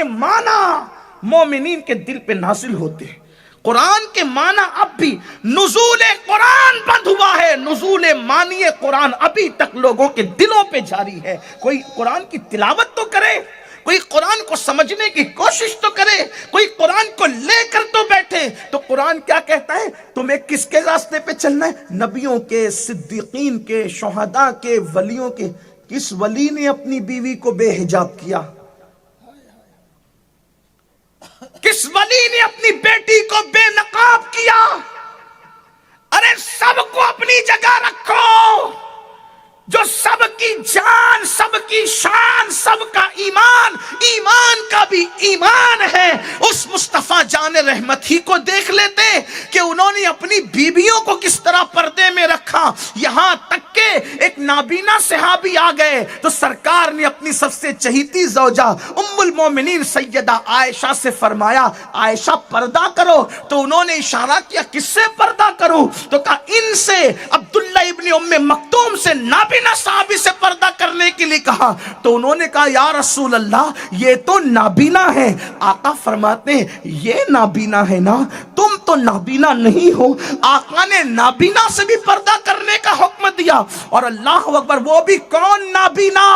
کے معنی مومنین کے دل پہ نازل ہوتے ہیں. قرآن کے معنی اب بھی نزول قرآن بند ہوا ہے، نزول معنی قرآن ابھی تک لوگوں کے دلوں پہ جاری ہے. کوئی قرآن کی تلاوت تو کرے، کوئی قرآن کو سمجھنے کی کوشش تو کرے، کوئی قرآن کو لے کر تو بیٹھے. تو قرآن کیا کہتا ہے؟ تمہیں کس کے راستے پہ چلنا ہے؟ نبیوں کے، صدیقین کے، شہداء کے، ولیوں کے. کس ولی نے اپنی بیوی کو بے حجاب کیا؟ کس ولی نے اپنی بیٹی کو بے نقاب کیا؟ ارے سب کو اپنی جگہ رکھو. جو سب کی جان، سب کی شان، سب کا ایمان، ایمان کا بھی ایمان ہے، اس مصطفیٰ جان رحمت ہی کو دیکھ لیتے کہ انہوں نے اپنی بیویوں کو کس طرح پردے میں رکھا. یہاں تک کہ ایک نابینا صحابی آ گئے تو سرکار نے اپنی سب سے چہیتی زوجہ ام المومنین سیدہ عائشہ سے فرمایا عائشہ پردہ کرو. تو انہوں نے اشارہ کیا کس سے پردہ کروں؟ تو کہا ان سے، عبداللہ ابن ام مکتوم سے، نابینا صحابی سے پردہ کرنے کے لیے کہا. تو انہوں نے کہا یا رسول اللہ یہ تو نابینا ہے. آقا فرماتے ہیں یہ نابینا ہے نا، تم تو نابینا نہیں ہو. آقا نے نابینا سے بھی پردہ کرنے کا حکم دیا. اور اللہ اکبر، وہ بھی کون نابینا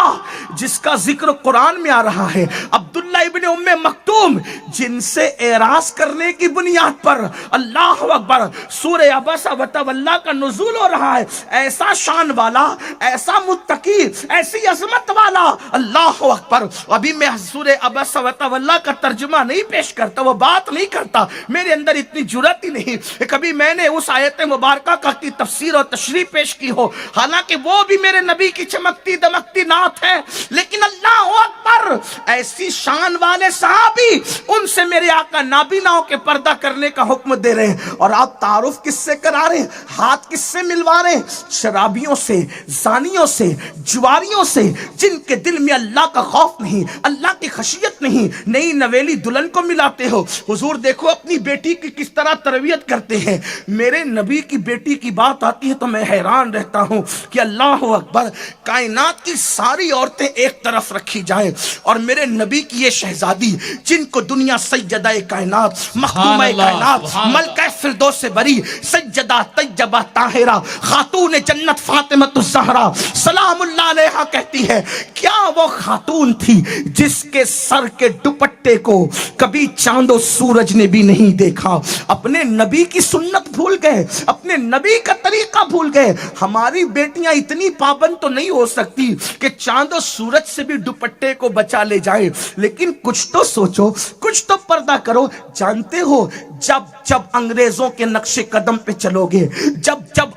جس کا ذکر قرآن میں آ رہا ہے؟ عبداللہ ابن ام مکتوم، جن سے اعراض کرنے کی بنیاد پر اللہ اکبر سورہ عبس وتولی کا نزول ہو رہا ہے. ایسا شان والا، ایسا متقی، ایسی عظمت والا، اللہ اکبر. ابھی میں سورہ عبس وتولی کا ترجمہ نہیں پیش کرتا، وہ بات نہیں کرتا، میرے اندر اتنی جرات ہی نہیں کبھی میں نے اس آیت مبارکہ کا کی تفسیر اور تشریح پیش کی ہو، حالانکہ وہ بھی میرے نبی کی چمکتی دمکتی نعت ہے. لیکن اللہ اکبر، ایسی شان والے صحابی، ان سے میرے آقا نابیناؤں کے پردہ کرنے کا حکم دے رہے ہیں. اور آپ تعارف کس سے کرا رہے ہیں؟ ہاتھ کس سے ملوا رہے ہیں؟ شرابیوں سے، زانیوں سے، جواریوں سے، جن کے دل میں اللہ کا خوف نہیں، اللہ کی خشیت نہیں. نئی نویلی دلہن کو ملاتے ہو. حضور دیکھو اپنی بیٹی کی کس طرح تربیت کرتے ہیں. میرے نبی کی بیٹی کی بات آتی ہے تو میں حیران رہتا ہوں کہ اللہ اکبر، کائنات کی ساری عورتیں ایک طرف رکھی جائیں اور میرے نبی کی یہ شہزادی جن کو دنیا سیدہ کائنات، مخدومہ کائنات، ملکہ فردوس بری، سیدہ طیبہ طاہرہ، خاتون جنت فاطمہ الزہرا سلام اللہ علیہا کہتی ہے، کیا وہ خاتون تھی جس کے سر کے دوپٹے کو کبھی چاند و سورج نے بھی نہیں دیکھا؟ اپنے نبی کی سنت بھول گئے، اپنے نبی کا طریقہ بھول گئے. ہماری بیٹیاں اتنی پابند تو نہیں ہو سکتی کہ چاند و سورج سے بھی دوپٹے کو بچا لے جائے، لیکن کچھ تو سوچو، کچھ تو پردہ کرو. جانتے ہو جب انگریزوں کے نقش قدم پہ چلو گے، جب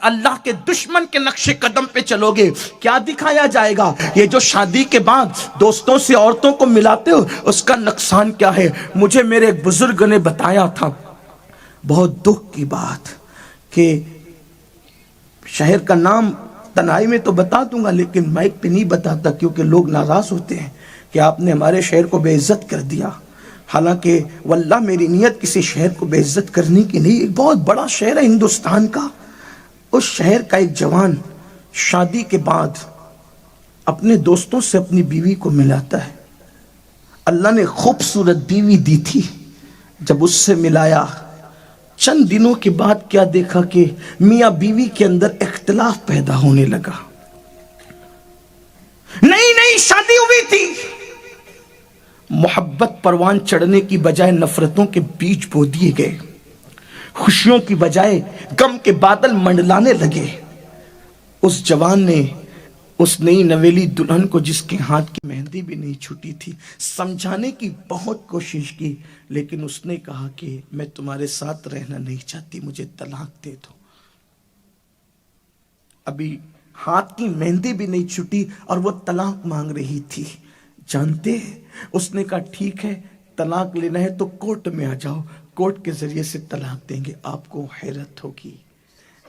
اللہ کے دشمن کے نقش قدم پہ چلو گے، کیا دکھایا جائے گا؟ یہ جو شادی کے بعد دوستوں سے عورتوں کو ملاتے ہو، اس کا نقصان کیا ہے؟ مجھے میرے ایک بزرگ نے بتایا تھا، بہت دکھ کی بات، کہ شہر کا نام تنہائی میں تو بتا دوں گا لیکن مائک پہ نہیں بتاتا کیونکہ لوگ ناراض ہوتے ہیں کہ آپ نے ہمارے شہر کو بے عزت کر دیا. حالانکہ واللہ میری نیت کسی شہر کو بے عزت کرنے کی نہیں. ایک بہت بڑا شہر ہے ہندوستان کا. اس شہر کا ایک جوان شادی کے بعد اپنے دوستوں سے اپنی بیوی کو ملاتا ہے. اللہ نے خوبصورت بیوی دی تھی. جب اس سے ملایا، چند دنوں کے بعد کیا دیکھا کہ میاں بیوی کے اندر اختلاف پیدا ہونے لگا. نئی شادی ہوئی تھی، محبت پروان چڑھنے کی بجائے نفرتوں کے بیج بو دیے گئے، خوشیوں کی بجائے غم کے بادل منڈلانے لگے. اس جوان نے اس نئی نویلی دلہن کو، جس کے ہاتھ کی مہندی بھی نہیں چھوٹی تھی، سمجھانے کی بہت کوشش کی، لیکن اس نے کہا کہ میں تمہارے ساتھ رہنا نہیں چاہتی، مجھے طلاق دے دو. ابھی ہاتھ کی مہندی بھی نہیں چھوٹی اور وہ طلاق مانگ رہی تھی. جانتے ہیں اس نے کہا ٹھیک ہے، طلاق لینا ہے تو کورٹ میں آ جاؤ، کورٹ کے ذریعے سے طلاق دیں گے. آپ کو حیرت ہوگی،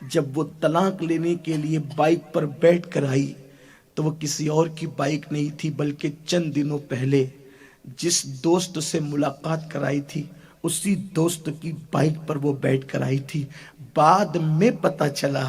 جب وہ طلاق لینے کے لیے بائک پر بیٹھ کر آئی تو وہ کسی اور کی بائک نہیں تھی، بلکہ چند دنوں پہلے جس دوست سے ملاقات کرائی تھی اسی دوست کی بائک پر وہ بیٹھ کر آئی تھی. بعد میں پتہ چلا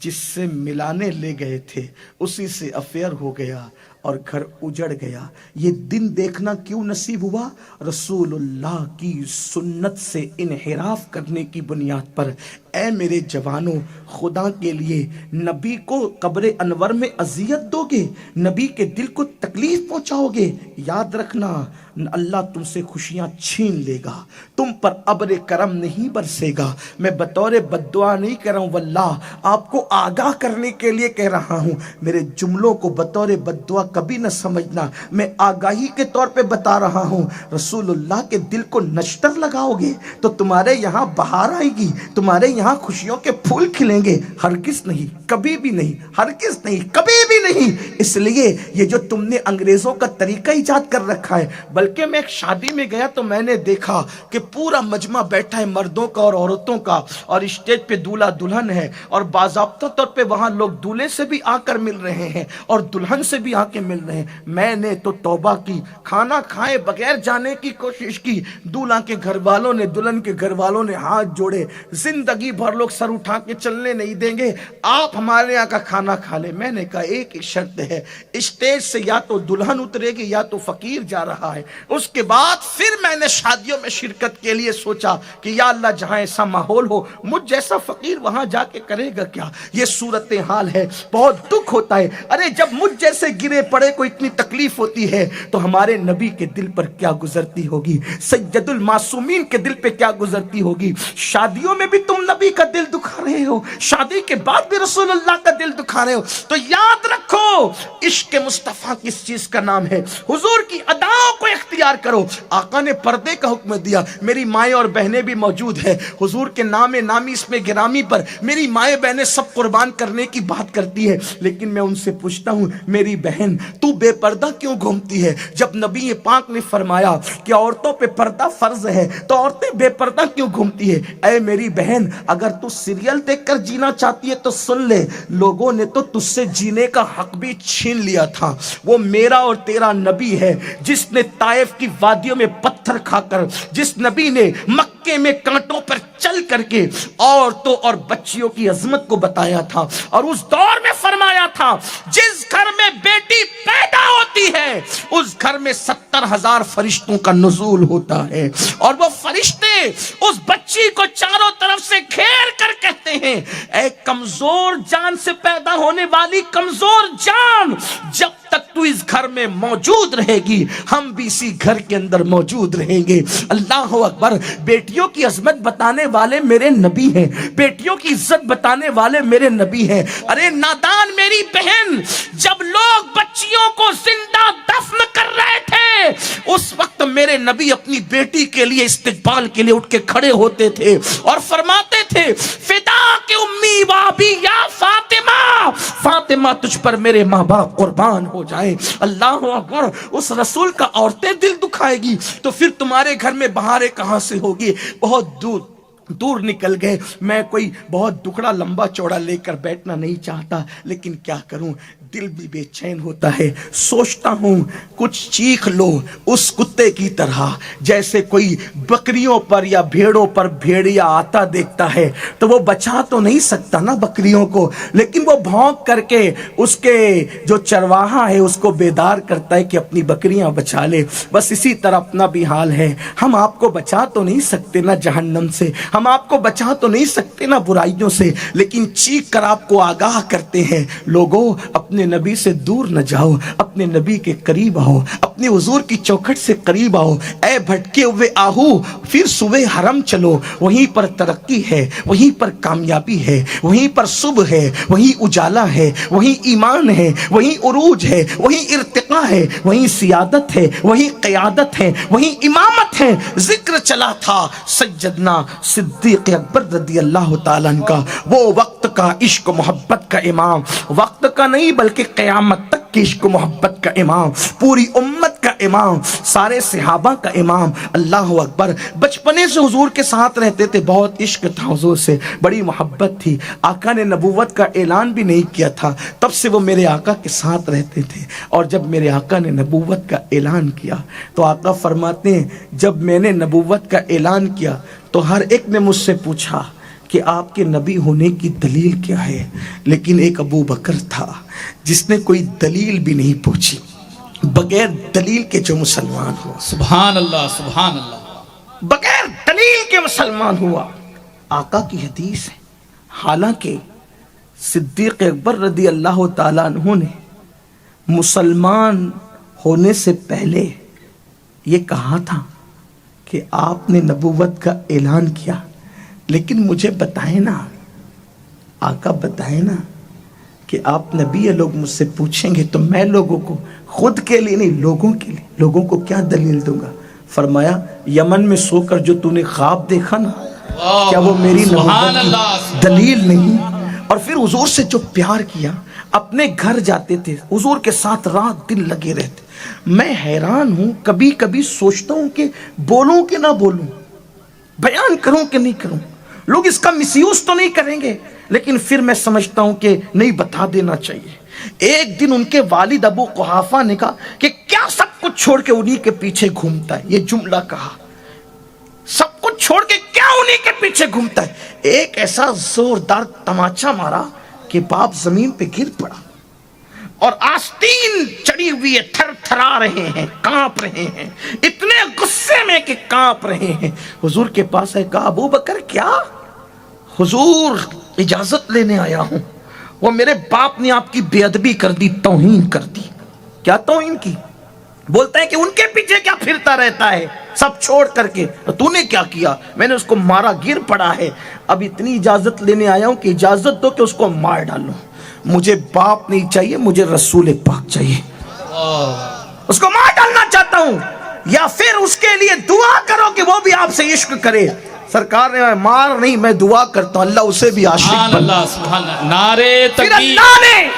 جس سے ملانے لے گئے تھے اسی سے افیئر ہو گیا اور گھر اجڑ گیا۔ یہ دن دیکھنا کیوں نصیب ہوا؟ رسول اللہ کی سنت سے انحراف کرنے کی بنیاد پر۔ اے میرے جوانوں، خدا کے لیے نبی کو قبر انور میں اذیت دو گے، نبی کے دل کو تکلیف پہنچاؤ گے، یاد رکھنا اللہ تم سے خوشیاں چھین لے گا، تم پر ابر کرم نہیں برسے گا۔ میں بطور بد دعا نہیں کہہ رہا ہوں، واللہ آپ کو آگاہ کرنے کے لیے کہہ رہا ہوں۔ میرے جملوں کو بطور بد دعا کبھی نہ سمجھنا، میں آگاہی کے طور پہ بتا رہا ہوں۔ رسول اللہ کے دل کو نشتر لگاؤ گے تو تمہارے یہاں بہار آئے گی، تمہارے یہاں خوشیوں کے پھول کھلیں گے؟ ہرگز نہیں، کبھی بھی نہیں، ہرگز نہیں، کبھی بھی نہیں۔ اس لیے یہ جو تم نے انگریزوں کا طریقہ ایجاد کر رکھا ہے، بلکہ میں ایک شادی میں گیا تو میں نے دیکھا کہ پورا مجمع بیٹھا ہے، مردوں کا اور عورتوں کا، اور اسٹیج پہ دولہا دلہن ہے، اور باضابطہ طور پہ وہاں لوگ دولہے سے بھی آ کر مل رہے ہیں اور دلہن سے بھی آ کے مل رہے ہیں۔ میں نے تو توبہ کی، کھانا کھائے بغیر جانے کی کوشش کی۔ دولہا کے گھر والوں نے، دلہن کے گھر والوں نے ہاتھ جوڑے، زندگی بھر لوگ سر اٹھا کے چلنے نہیں دیں گے، آپ ہمارے یہاں کا کھانا کھا لیں۔ میں نے کہا ایک ہی شرط ہے، اسٹیج سے یا تو دلہن اترے گی یا تو فقیر جا رہا ہے۔ اس کے بعد پھر میں نے شادیوں میں شرکت کے لیے سوچا کہ یا اللہ جہاں ایسا ماحول ہو، مجھ جیسا فقیر وہاں جا کے کرے گا کیا؟ یہ صورتحال ہے، بہت دکھ ہوتا ہے۔ ارے جب مجھ جیسے گرے پڑے کو اتنی تکلیف ہوتی ہے تو ہمارے نبی کے دل پر کیا گزرتی ہوگی، سید المعصومین کے دل پہ کیا گزرتی ہوگی۔ شادیوں میں بھی تم نبی کا دل دکھا رہے ہو، شادی کے بعد بھی رسول اللہ کا دل دکھا رہے ہو، تو یاد رکھو عشق مصطفیٰ کس چیز کا نام ہے؟ حضور کی اداؤں کو اختیار کرو۔ آقا نے پردے کا حکم دیا، میری مائیں اور بہنیں بھی موجود ہیں، حضور کے نام نامی اس میں گرامی پر میری مائیں بہنیں سب قربان کرنے کی بات کرتی ہے، لیکن میں ان سے پوچھتا ہوں میری بہن تو بے پردہ کیوں گھومتی ہے؟ جب نبی پاک نے فرمایا کہ عورتوں پہ پردہ فرض ہے تو عورتیں بے پردہ کیوں گھومتی ہے؟ اے میری بہن، اگر تو سیریل دیکھ کر جینا چاہتی ہے تو سن لے، لوگوں نے تو تجھ سے جینے کا حق بھی چھین لیا تھا۔ وہ میرا اور تیرا نبی ہے جس نے طائف کی وادیوں میں پتھر کھا کر، جس نبی نے مکے میں کانٹوں پر چل کر کے عورتوں اور بچیوں کی عظمت کو بتایا تھا، اور اس دور میں فرمایا تھا جس گھر میں بیٹی پیدا ہوتی ہے اس گھر میں 70,000 فرشتوں کا نزول ہوتا ہے، اور وہ فرشتے اس بچی کو چاروں طرف سے گھیر کر کہتے ہیں اے کمزور جان سے پیدا ہونے والی کمزور جان، جب تک تو اس گھر میں موجود رہے گی ہم بھی اسی گھر کے اندر موجود رہیں گے۔ اللہ اکبر۔ بیٹیوں کی عظمت بتانے والے میرے نبی ہیں، بیٹیوں کی عزت بتانے والے میرے نبی ہیں۔ ارے نادان میری بہن، جب لوگ بچیوں کو زندہ دفن کر رہے تھے اس وقت میرے نبی اپنی بیٹی کے لیے استقبال کے لیے اٹھ کے کھڑے ہوتے تھے اور فرماتے تھے فدا کے امی بابی یا فاطمہ، فاطمہ تجھ پر میرے ماں باپ قربان ہو جائیں۔ اللہ اکبر۔ اس رسول کا عورتیں دل دکھائے گی تو پھر تمہارے گھر میں بہاریں کہاں سے ہوگی؟ بہت دور نکل گئے۔ میں کوئی بہت دکڑا لمبا چوڑا لے کر بیٹھنا نہیں چاہتا، لیکن کیا کروں، دل بھی بے چین ہوتا ہے۔ سوچتا ہوں کچھ چیخ لو اس کتے کی طرح، جیسے کوئی بکریوں پر یا بھیڑوں پر بھیڑیا آتا دیکھتا ہے تو وہ بچا تو نہیں سکتا نا بکریوں کو، لیکن وہ بھونک کر کے اس کے جو چرواہا ہے اس کو بیدار کرتا ہے کہ اپنی بکریاں بچا لے۔ بس اسی طرح اپنا بھی حال ہے، ہم آپ کو بچا تو نہیں سکتے نا جہنم سے، ہم آپ کو بچا تو نہیں سکتے نا برائیوں سے، لیکن چیخ کر آپ کو آگاہ کرتے ہیں لوگوں اپنے نبی سے دور نہ جاؤ، اپنے نبی کے قریب آؤ، اپنے حضور کی چوکھٹ سے قریب آؤ۔ اے بھٹکے ہوئے آہو پھر صبح حرم چلو، وہیں پر ترقی ہے، وہیں پر کامیابی ہے، وہیں پر صبح ہے، وہیں اجالا ہے، وہیں ایمان ہے، وہیں عروج ہے، وہیں ارتقاء ہے، وہیں سیادت ہے، وہیں قیادت ہے، وہیں امامت ہے۔ ذکر چلا تھا سیدنا صدیق اکبر رضی اللہ تعالیٰ عنہ کا، وہ وقت کا عشق و محبت کا امام، وقت کا نہیں بلکہ قیامت تک کی عشق و محبت کا امام، پوری امت کا امام، سارے صحابہ کا امام۔ اللہ اکبر۔ بچپنے سے حضور کے ساتھ رہتے تھے، بہت عشق تھا حضور سے، بڑی محبت تھی۔ آقا نے نبوت کا اعلان بھی نہیں کیا تھا، تب سے وہ میرے آقا کے ساتھ رہتے تھے، اور جب میرے آقا نے نبوت کا اعلان کیا تو آقا فرماتے ہیں جب میں نے نبوت کا اعلان کیا تو ہر ایک نے مجھ سے پوچھا کہ آپ کے نبی ہونے کی دلیل کیا ہے، لیکن ایک ابو بکر تھا جس نے کوئی دلیل بھی نہیں پوچھی۔ بغیر دلیل کے جو مسلمان ہوا، سبحان اللہ سبحان اللہ، بغیر دلیل کے مسلمان ہوا، آقا کی حدیث ہے۔ حالانکہ صدیق اکبر رضی اللہ تعالیٰ عنہ نے مسلمان ہونے سے پہلے یہ کہا تھا کہ آپ نے نبوت کا اعلان کیا، لیکن مجھے بتائیں نا آقا، بتائیں نا کہ آپ نبی ہے، لوگ مجھ سے پوچھیں گے تو میں لوگوں کو، خود کے لیے نہیں لوگوں کے لیے، لوگوں کو کیا دلیل دوں گا؟ فرمایا یمن میں سو کر جو تو نے خواب دیکھا نا، کیا وہ میری نبوت کی دلیل نہیں؟ اور پھر حضور سے جو پیار کیا، اپنے گھر جاتے تھے، حضور کے ساتھ رات دن لگے رہتے۔ میں حیران ہوں، کبھی کبھی سوچتا ہوں کہ بولوں کہ نہ بولوں، بیان کروں کہ نہیں کروں، لوگ اس کا مس یوز تو نہیں کریں گے، لیکن پھر میں سمجھتا ہوں کہ نہیں، بتا دینا چاہیے۔ ایک دن ان کے والد ابو قحافہ نے کہا کہ کیا سب کچھ چھوڑ کے انہی کے پیچھے گھومتا ہے؟ یہ جملہ کہا، سب کچھ چھوڑ کے کیا انہی کے پیچھے گھومتا ہے؟ ایک ایسا زوردار تماچا مارا کہ باپ زمین پہ گر پڑا اور آستین چڑی ہوئی ہے، تھر تھرا رہے ہیں، کانپ رہے ہیں، اتنے غصے میں کہ کانپ رہے ہیں۔ حضور کے پاس ہے، کہا ابو بکر کیا؟ حضور اجازت لینے آیا ہوں، وہ میرے باپ نے آپ کی بے ادبی کر دی، توہین کر دی۔ کیا توہین کی؟ بولتا ہے کہ ان کے پیچھے کیا پھرتا رہتا ہے سب چھوڑ کر کے، تو نے کیا کیا؟ میں نے اس کو مارا، گر پڑا ہے، اب اتنی اجازت لینے آیا ہوں کہ اجازت دو کہ اس کو مار ڈالوں۔ مجھے باپ نہیں چاہیے، مجھے رسول پاک چاہیے، اس کو مار ڈالنا چاہتا ہوں، یا پھر اس کے لیے دعا کرو کہ وہ بھی آپ سے عشق کرے۔ سرکار نے مار نہیں، میں دعا کرتا ہوں اللہ اسے بھی عاشق سبحان بن۔ اللہ سبحان اللہ، نعرے پھر تکبیر، اللہ نے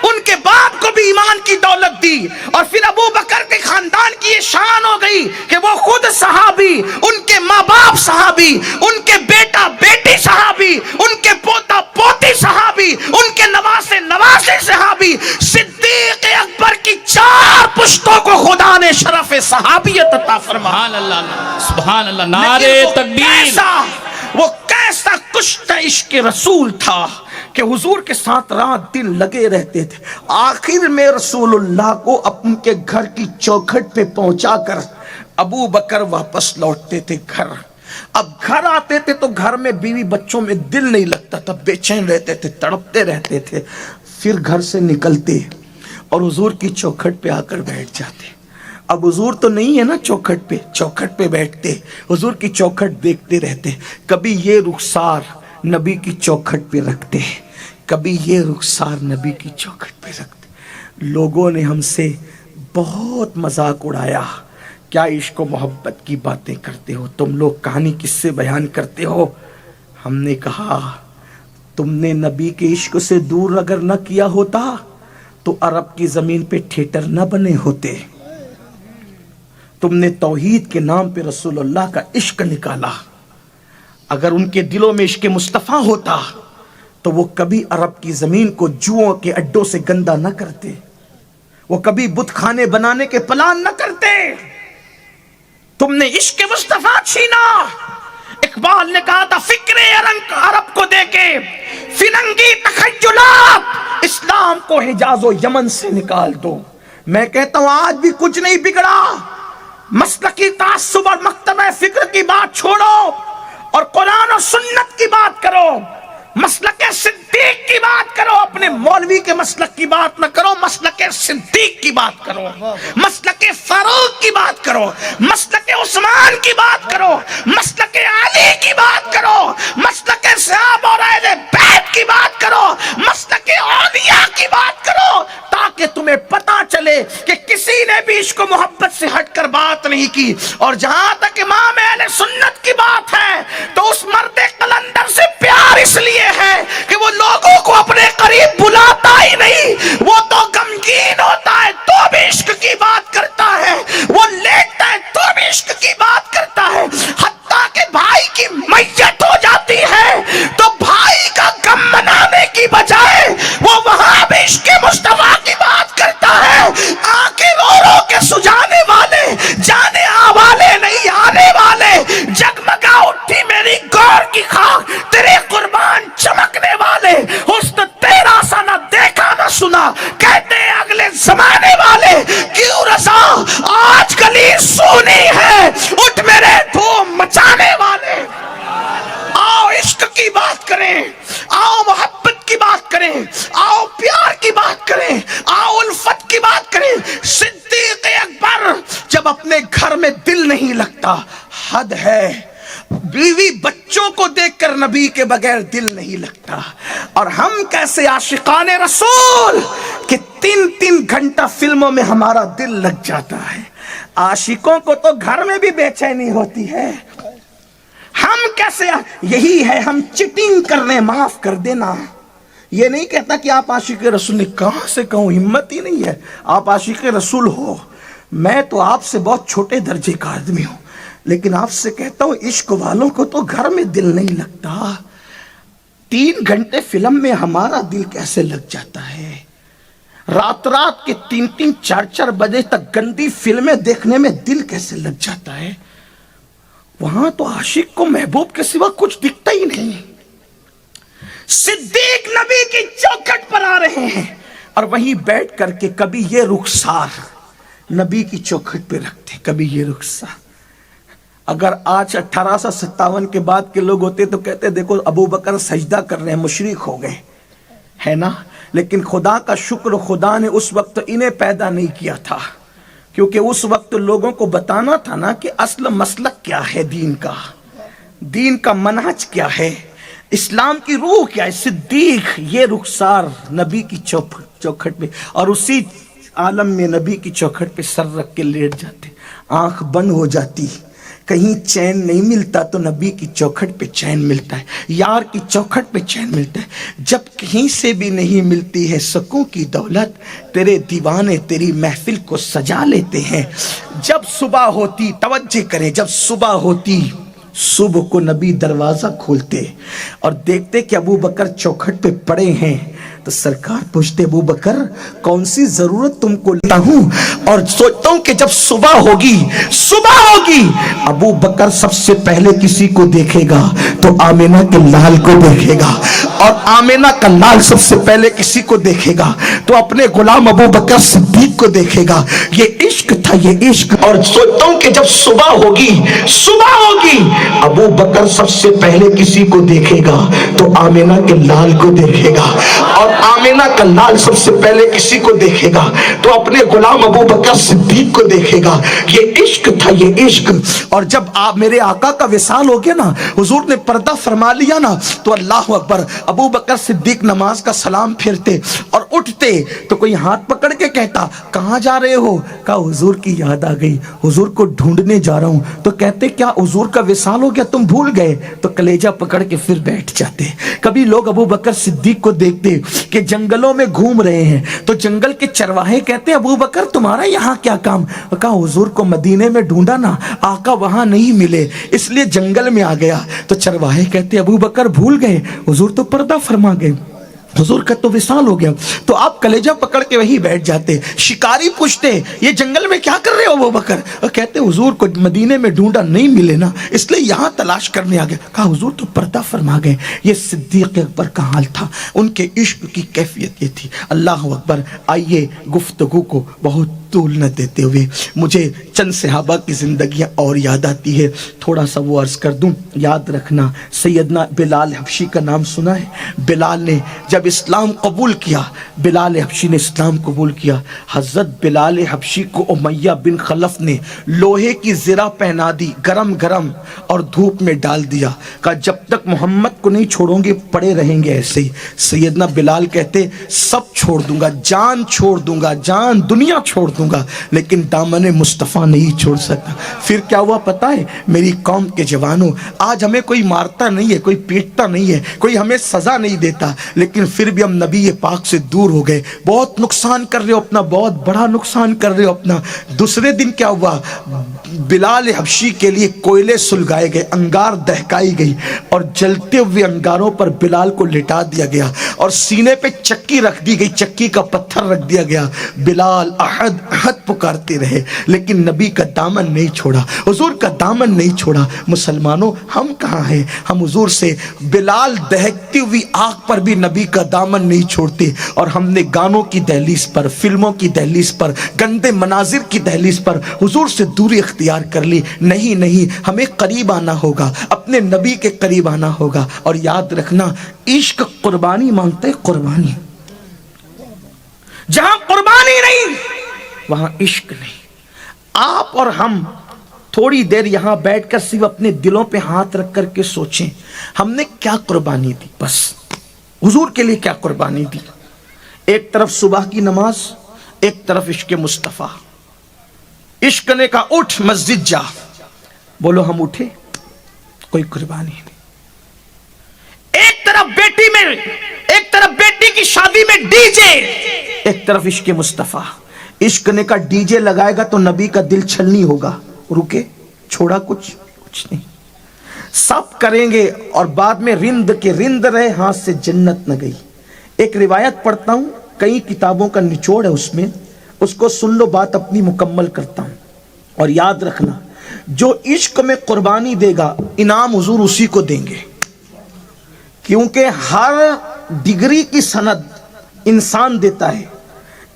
ان کے باپ کو بھی ایمان کی دولت دی، اور پھر ابو بکر کے خاندان کی یہ شان ہو گئی کہ وہ خود صحابی، ان کے ماں باپ صحابی، ان کے بیٹا بیٹی صحابی، ان کے پوتا پوتی صحابی، ان کے نواسے نواسے صحابی۔ صدیق اکبر کی 4 پشتوں کو خدا نے شرف صحابیت عطا فرمایا۔ سبحان اللہ سبحان اللہ، نعرے تکبیر۔ وہ کیسا کشتہ عشق رسول تھا کہ حضور کے ساتھ رات دن لگے رہتے تھے۔ آخر میں رسول اللہ کو اپن کے گھر کی چوکھٹ پہ پہنچا کر ابو بکر واپس لوٹتے تھے گھر۔ اب گھر آتے تھے تو گھر میں بیوی بچوں میں دل نہیں لگتا تھا، بے چین رہتے تھے، تڑپتے رہتے تھے۔ پھر گھر سے نکلتے اور حضور کی چوکھٹ پہ آ کر بیٹھ جاتے۔ اب حضور تو نہیں ہے نا چوکھٹ پہ بیٹھتے، حضور کی چوکھٹ دیکھتے رہتے۔ کبھی یہ رخسار نبی کی چوکھٹ پہ رکھتے، کبھی یہ رخسار نبی کی چوکھٹ پہ رکھتے۔ لوگوں نے ہم سے بہت مذاق اڑایا، کیا عشق و محبت کی باتیں کرتے ہو تم لوگ، کہانی کس سے بیان کرتے ہو؟ ہم نے کہا تم نے نبی کے عشق سے دور اگر نہ کیا ہوتا تو عرب کی زمین پہ تھیٹر نہ بنے ہوتے۔ تم نے توحید کے نام پہ رسول اللہ کا عشق نکالا، اگر ان کے دلوں میں عشق مصطفیٰ ہوتا تو وہ کبھی عرب کی زمین کو جوؤں کے اڈوں سے گندا نہ کرتے، وہ کبھی بت خانے بنانے کے پلان نہ کرتے۔ تم نے عشق مصطفیٰ چھینا۔ اقبال نے کہا تھا فکر عرب کو دے کے فرنگی تخیلات، اسلام کو حجاز و یمن سے نکال دو۔ میں کہتا ہوں آج بھی کچھ نہیں بگڑا، مسلکی تعصب اور مکتبہ فکر کی بات چھوڑو اور قرآن و سنت کی بات کرو، مسلک صدیق کی بات کرو، اپنے مولوی کے مسلک کی بات نہ کرو، مسلک صدیق کی بات کرو، مسلک فاروق کی بات کرو، مسلک عثمان کی بات کرو، مسلک علی کی بات کرو، مسلک صحابہ اور اہل بیت کی بات کرو، مسلک اولیاء کی بات کرو، تاکہ تمہیں پتا چلے کہ کسی نے بھی عشق و محبت سے ہٹ کر بات نہیں کی۔ اور جہاں تک امام اہل سنت کی بات ہے تو اس مرد قلندر سے پیار اس لیے ہے کہ وہ لوگوں کو اپنے قریب بلاتا ہی نہیں، وہ تو غمگین ہوتا ہے تو بھی عشق کی بات کرتا ہے، وہ لیٹتا ہے تو بھی عشق کی بات کرتا ہے، حتیٰ کہ بھائی کی میت ہو جاتی ہے تو بھائی کا غم منانے کی بجائے وہ وہاں بھی عشق مصطفیٰ کی بات کرتا ہے۔ آنکھیں رو رو کے سجانے والے، جانے والے نہیں آنے والے اب اپنے گھر میں دل نہیں لگتا، حد ہے۔ بیوی بچوں کو دیکھ کر نبی کے بغیر دل نہیں لگتا، اور ہم کیسے عاشقان رسول کہ 3 گھنٹہ فلموں میں ہمارا دل لگ جاتا ہے۔ عاشقوں کو تو گھر میں بھی بے چینی ہوتی ہے، ہم کیسے؟ یہی ہے، ہم چٹنگ کرنے، معاف کر دینا۔ یہ نہیں کہتا کہ آپ عاشق رسول نہیں، کہاں سے کہوں، ہمت ہی نہیں ہے۔ آپ عاشق رسول ہو، میں تو آپ سے بہت چھوٹے درجے کا آدمی ہوں، لیکن آپ سے کہتا ہوں عشق والوں کو تو گھر میں دل نہیں لگتا۔ 3 گھنٹے فلم میں ہمارا دل کیسے لگ جاتا ہے؟ رات کے 3 4 بجے تک گندی فلمیں دیکھنے میں دل کیسے لگ جاتا ہے؟ وہاں تو عاشق کو محبوب کے سوا کچھ دکھتا ہی نہیں۔ صدیق نبی کی چوکھٹ پر آ رہے ہیں، اور وہیں بیٹھ کر کے کبھی یہ رخسار نبی کی چوکھٹ پہ رکھتے، کبھی یہ رخسار۔ اگر آج 1857 کے بعد کے لوگ ہوتے تو کہتے دیکھو ابو بکر سجدہ کر رہے ہیں، مشرک ہو گئے، ہے نا؟ لیکن خدا کا شکر، خدا نے اس وقت انہیں پیدا نہیں کیا تھا، کیونکہ اس وقت لوگوں کو بتانا تھا نا کہ اصل مسلک کیا ہے، دین کا منہج کیا ہے، اسلام کی روح کیا ہے۔ صدیق یہ رخسار نبی کی چوکھٹ پہ، اور اسی عالم میں نبی کی چوکھٹ پہ سر رکھ کے لیٹ جاتے، آنکھ بند ہو جاتی۔ کہیں چین نہیں ملتا تو نبی کی چوکھٹ پہ چین ملتا ہے، یار کی چوکھٹ پہ چین ملتا ہے۔ جب کہیں سے بھی نہیں ملتی ہے سکون کی دولت، تیرے دیوانے تیری محفل کو سجا لیتے ہیں۔ جب صبح ہوتی، توجہ کریں، جب صبح ہوتی، صبح کو نبی دروازہ کھولتے اور دیکھتے کہ ابو بکر چوکھٹ پہ پڑے ہیں، تو سرکار پوچھتے ابو بکر کون سی ضرورت تم کو لیتا ہوں، اور سوچتا ہوں کہ جب صبح ہوگی ابو بکر سب سے پہلے کسی کو دیکھے گا تو آمینہ کے لال کو دیکھے گا، اور آمینہ کا لال سب سے پہلے کسی کو دیکھے گا تو اپنے غلام ابو بکر صدیق کو دیکھے گا۔ یہ عشق تھا، یہ عشق۔ اور سوچتا ہوں کہ جب صبح ہوگی ابو بکر سب سے پہلے کسی کو دیکھے گا تو آمینہ کے لال کو دیکھے گا، اور آمینہ کا لال سب سے پہلے کسی کو دیکھے گا تو اپنے غلام ابو بکر صدیق کو دیکھے گا۔ یہ عشق تھا، یہ عشق۔ اور جب آپ میرے آقا کا وصال ہو گیا نا، حضور نے پردہ فرما لیا نا، تو اللہ اکبر، ابو بکر صدیق نماز کا سلام پھرتے اور اٹھتے تو کوئی ہاتھ پکڑ کے کہتا کہاں جا رہے ہو؟ کہا حضور کی یاد آ گئی، حضور کو ڈھونڈنے جا رہا ہوں۔ تو کہتے کیا حضور کا وصال ہو گیا، تم بھول گئے؟ تو کلیجہ پکڑ کے پھر بیٹھ جاتے۔ کبھی لوگ ابو بکر صدیق کو دیکھتے کہ جنگلوں میں گھوم رہے ہیں تو جنگل کے چرواہے کہتے ابو بکر تمہارا یہاں کیا کام؟ کہا حضور کو مدینے میں ڈھونڈا نا، آقا وہاں نہیں ملے، اس لیے جنگل میں آ گیا۔ تو چرواہے کہتے ابو بکر بھول گئے، حضور تو پردہ فرما گئے، حضور کا تو وصال ہو گیا۔ تو آپ کلیجہ پکڑ کے وہی بیٹھ جاتے۔ شکاری پوچھتے یہ جنگل میں کیا کر رہے ہو ابو بکر؟ اور کہتے حضور کو مدینے میں ڈھونڈا نہیں ملے نا، اس لیے یہاں تلاش کرنے آ گیا۔ کہا حضور تو پردہ فرما گئے۔ یہ صدیق اکبر کا حال تھا، ان کے عشق کی کیفیت یہ تھی۔ اللہ اکبر۔ آئیے گفتگو کو بہت طول نہ دیتے ہوئے مجھے چند صحابہ کی زندگیاں اور یاد آتی ہے، تھوڑا سا وہ عرض کر دوں۔ یاد رکھنا سیدنا بلال حبشی کا نام سنا ہے؟ بلال نے جب اسلام قبول کیا، بلال حبشی نے اسلام قبول کیا، حضرت بلال حبشی کو امیہ بن خلف نے لوہے کی زرہ پہنا دی، گرم اور دھوپ میں ڈال دیا، کہا جب تک محمد کو نہیں چھوڑوں گے پڑے رہیں گے ایسے ہی۔ سیدنا بلال کہتے سب چھوڑ دوں گا، جان چھوڑ دوں گا، جان دنیا چھوڑ دوں گا، لیکن دامن مصطفیٰ نہیں چھوڑ سکتا۔ پھر کیا ہوا پتہ ہے؟ میری قوم کے جوانوں، آج ہمیں کوئی مارتا نہیں ہے، کوئی پیٹتا نہیں ہے، کوئی ہمیں سزا نہیں دیتا، لیکن پھر بھی ہم نبی پاک سے دور ہو گئے۔ بہت نقصان کر رہے ہو اپنا، بہت بڑا نقصان کر رہے ہو اپنا۔ دوسرے دن کیا ہوا؟ بلال حبشی کے لیے کوئلے سلگائے گئے، انگار دہکائی گئی، اور جلتے ہوئے انگاروں پر بلال کو لٹا دیا گیا، اور سینے پہ چکی رکھ دی گئی، چکی کا پتھر رکھ دیا گیا۔ بلال احد احد پکارتے رہے، لیکن نبی کا دامن نہیں چھوڑا، حضور کا دامن نہیں چھوڑا۔ مسلمانوں ہم کہاں ہیں؟ ہم حضور سے بلال دہکتی ہوئی آگ پر بھی نبی کا دامن نہیں چھوڑتے، اور ہم نے گانوں کی دہلیز پر، فلموں کی دہلیز پر، گندے مناظر کی دہلیز پر حضور سے دوری اختیار کر لی۔ نہیں، ہمیں قریب آنا ہوگا، اپنے نبی کے قریب آنا ہوگا۔ اور یاد رکھنا عشق قربانی مانگتا ہے، قربانی۔ جہاں قربانی نہیں وہاں عشق نہیں۔ آپ اور ہم تھوڑی دیر یہاں بیٹھ کر صرف اپنے دلوں پہ ہاتھ رکھ کر کے سوچیں ہم نے کیا قربانی دی، بس حضور کے لیے کیا قربانی دی. ایک طرف صبح کی نماز، ایک طرف عشق مصطفیٰ. عشق نے کہا اٹھ مسجد جا، بولو ہم اٹھے، کوئی قربانی نہیں. ایک طرف بیٹی میں، ایک طرف بیٹی کی شادی میں ڈی جے، ایک طرف عشق مصطفیٰ. عشق نے کہا ڈی جے لگائے گا تو نبی کا دل چھلنی ہوگا، رکے، چھوڑا کچھ نہیں، سب کریں گے اور بعد میں رند کے رند رہے ہاتھ سے جنت نہ گئی. ایک روایت پڑھتا ہوں، کئی کتابوں کا نچوڑ ہے اس میں، اس کو سن لو، بات اپنی مکمل کرتا ہوں. اور یاد رکھنا جو عشق میں قربانی دے گا انعام حضور اسی کو دیں گے، کیونکہ ہر ڈگری کی سند انسان دیتا ہے،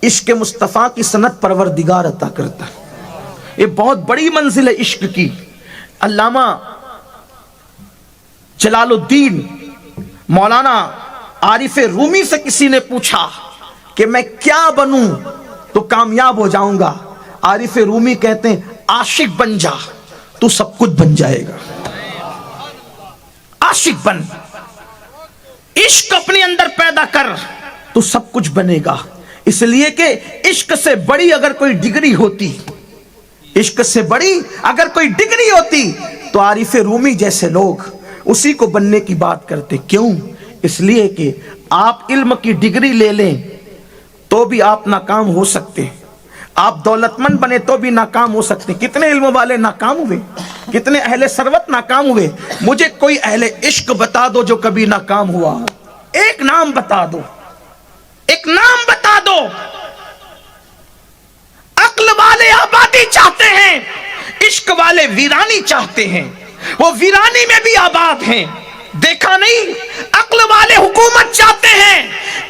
عشق مصطفیٰ کی سند پروردگار عطا کرتا ہے. یہ بہت بڑی منزل ہے عشق کی. علامہ جلال الدین مولانا عارف رومی سے کسی نے پوچھا کہ میں کیا بنوں تو کامیاب ہو جاؤں گا؟ عارف رومی کہتے ہیں عاشق بن جا تو سب کچھ بن جائے گا. عاشق بن، عشق اپنے اندر پیدا کر تو سب کچھ بنے گا. اس لیے کہ عشق سے بڑی اگر کوئی ڈگری ہوتی، عشق سے بڑی اگر کوئی ڈگری ہوتی تو عارف رومی جیسے لوگ اسی کو بننے کی بات کرتے. کیوں؟ اس لیے کہ آپ علم کی ڈگری لے لیں تو بھی آپ ناکام ہو سکتے، آپ دولت مند بنے تو بھی ناکام ہو سکتے. کتنے علم والے ناکام ہوئے، کتنے اہل ثروت ناکام ہوئے. مجھے کوئی اہل عشق بتا دو جو کبھی ناکام ہوا، ایک نام بتا دو، ایک نام بتا دو. عقل والے آبادی چاہتے ہیں، عشق والے ویرانی چاہتے ہیں. وہ ویرانی میں بھی آباد ہیں، دیکھا نہیں؟ عقل والے حکومت چاہتے ہیں،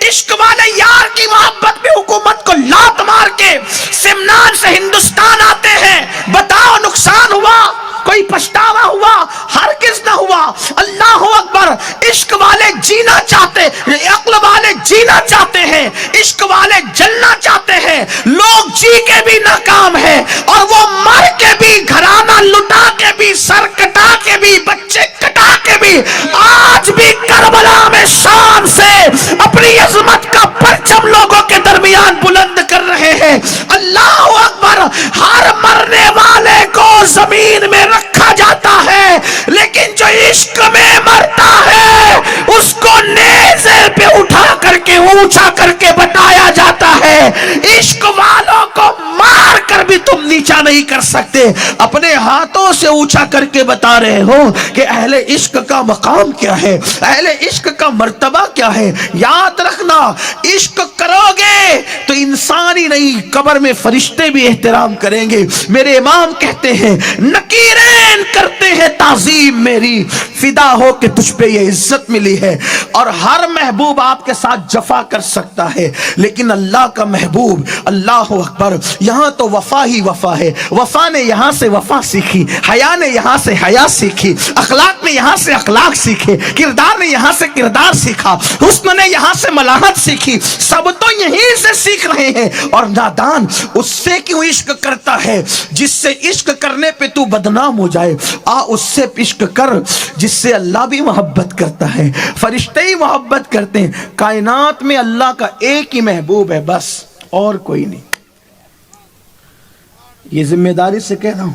عشق والے یار کی محبت میں حکومت کو لات مار کے سمنان سے ہندوستان آتے ہیں. بتاؤ نقصان ہوا؟ کوئی پچھتاوا ہوا؟ ہرگز نہ ہوا. اللہ اکبر. عشق والے جینا چاہتے، عقل والے جینا چاہتے ہیں، عشق والے جلنا چاہتے ہیں. لوگ جی کے بھی ناکام ہیں اور وہ مر کے بھی، گھرانہ لٹا کے بھی، سر کٹا کے بھی، بچے کٹا کے بھی آج بھی کربلا میں شام سے اپنی عظمت کا پرچم لوگوں کے درمیان بلند کر رہے ہیں. اللہ اکبر. ہر مرنے والے کو زمین میں رکھا جاتا ہے، لیکن جو عشق میں مرتا ہے اس کو نیزے پہ اٹھا کر کے اونچا کر کے بتایا جاتا ہے. عشق والوں کو مار کر بھی تم نیچا نہیں کر سکتے، اپنے ہاتھوں سے اونچا کر کے بتا رہے ہو کہ اہل عشق کا مقام کیا ہے، اہل عشق کا مرتبہ کیا ہے. یاد رکھنا، عشق کرو گے تو انسان ہی نہیں، قبر میں فرشتے بھی احترام کریں گے. میرے امام کہتے ہیں نکیرین کرتے ہیں تعظیم میری، فدا ہو کہ تجھ پہ یہ عزت ملی ہے. اور ہر محبوب آپ کے ساتھ جفا کر سکتا ہے، لیکن اللہ کا محبوب، اللہ اکبر، یہاں تو وفا ہی وفا ہے. وفا نے یہاں سے وفا سیکھی، حیا نے یہاں سے حیا سیکھی، اخلاق نے یہاں سے اخلاق سیکھے، کردار نے یہاں سے کردار سیکھا، حسن نے یہاں سے ملاحت سیکھی. سب تو یہیں سے سیکھ رہے ہیں. اور نادان اس سے کیوں عشق کرتا ہے جس سے عشق کرنے پہ تو بدنام ہو جائے. اس سے عشق کر جس سے اللہ بھی محبت کرتا ہے، فرشتے ہی محبت کرتے ہیں. کائنات میں اللہ کا ایک ہی محبوب ہے، بس، اور کوئی نہیں. یہ ذمہ داری سے کہہ رہا ہوں،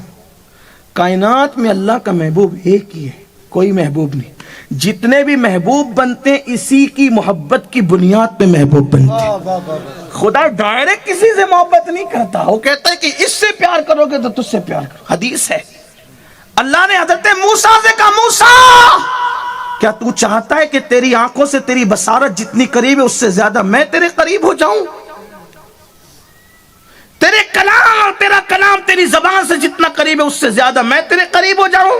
کائنات میں اللہ کا محبوب ایک ہی ہے، کوئی محبوب نہیں. جتنے بھی محبوب بنتے ہیں اسی کی محبت کی بنیاد پہ محبوب بنتے ہیں. خدا ڈائریکٹ کسی سے محبت نہیں کرتا، وہ کہتا ہے کہ اس سے پیار کرو گے تو تجھ سے پیار کرو. حدیث ہے، اللہ نے حضرت موسیٰ سے کہا موسیٰ کیا تو چاہتا ہے کہ تیری آنکھوں سے تیری بصارت جتنی قریب ہے اس سے زیادہ میں تیرے قریب ہو جاؤں؟ تیرا کلام تیری زبان سے جتنا قریب ہے اس سے زیادہ میں تیرے قریب ہو جاؤں؟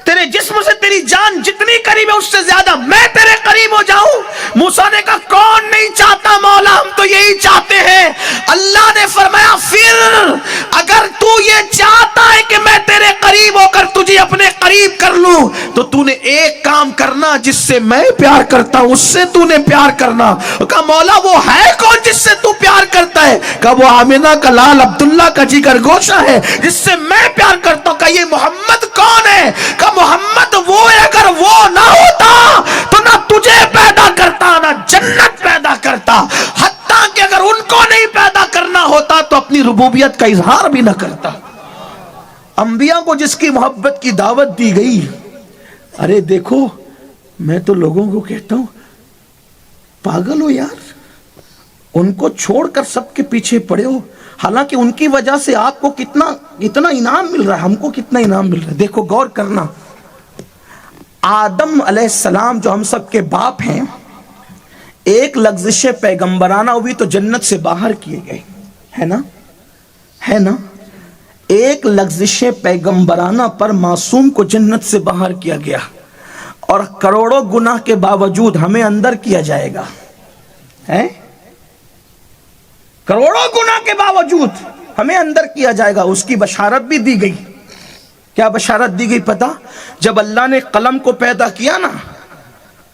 تیرے جسم سے تیری جان جتنی قریب ہے اس سے زیادہ میں تیرے قریب ہو جاؤں؟ موسیٰ نے کہا کون نہیں چاہتا مولا، ہم تو یہی چاہتے ہیں. اللہ نے فرمایا پھر اگر تو یہ چاہتا ہے کہ میں تیرے قریب ہو کر تجھے اپنے قریب کر لوں تو نے ایک کام کرنا جس سے میں پیار کرتا ہوں، اس سے تو نے پیار کرنا۔ کہا مولا وہ ہے کون جس سے تو پیار کرتا ہے؟ کہا وہ آمنہ کا لال عبداللہ کا جگر گوشہ ہے جس سے میں پیار کرتا ہوں۔ کہا یہ محمد کون ہے؟ کہا محمد وہ ہے، اگر وہ نہ ہوتا تو نہ تجھے پیدا کرتا نہ جنت پیدا کرتا، حتیٰ کہ اگر ان کو نہیں پیدا کرنا ہوتا تو اپنی ربوبیت کا اظہار بھی نہ کرتا۔ انبیاء کو جس کی محبت کی دعوت دی گئی، ارے دیکھو میں تو لوگوں کو کہتا ہوں پاگل ہو یار، ان کو چھوڑ کر سب کے پیچھے پڑے ہو، حالانکہ ان کی وجہ سے آپ کو کتنا انعام مل رہا ہے، ہم کو کتنا انعام مل رہا ہے۔ دیکھو غور کرنا، آدم علیہ السلام جو ہم سب کے باپ ہیں، ایک لغزش پیغمبرانہ ہوئی تو جنت سے باہر کیے گئے، ہے نا؟ ایک لغزش پیغمبرانہ پر معصوم کو جنت سے باہر کیا گیا، اور کروڑوں گناہ کے باوجود ہمیں اندر کیا جائے گا، کروڑوں گناہ کے باوجود ہمیں اندر کیا جائے گا۔ اس کی بشارت بھی دی گئی۔ کیا بشارت دی گئی پتہ؟ جب اللہ نے قلم کو پیدا کیا نا،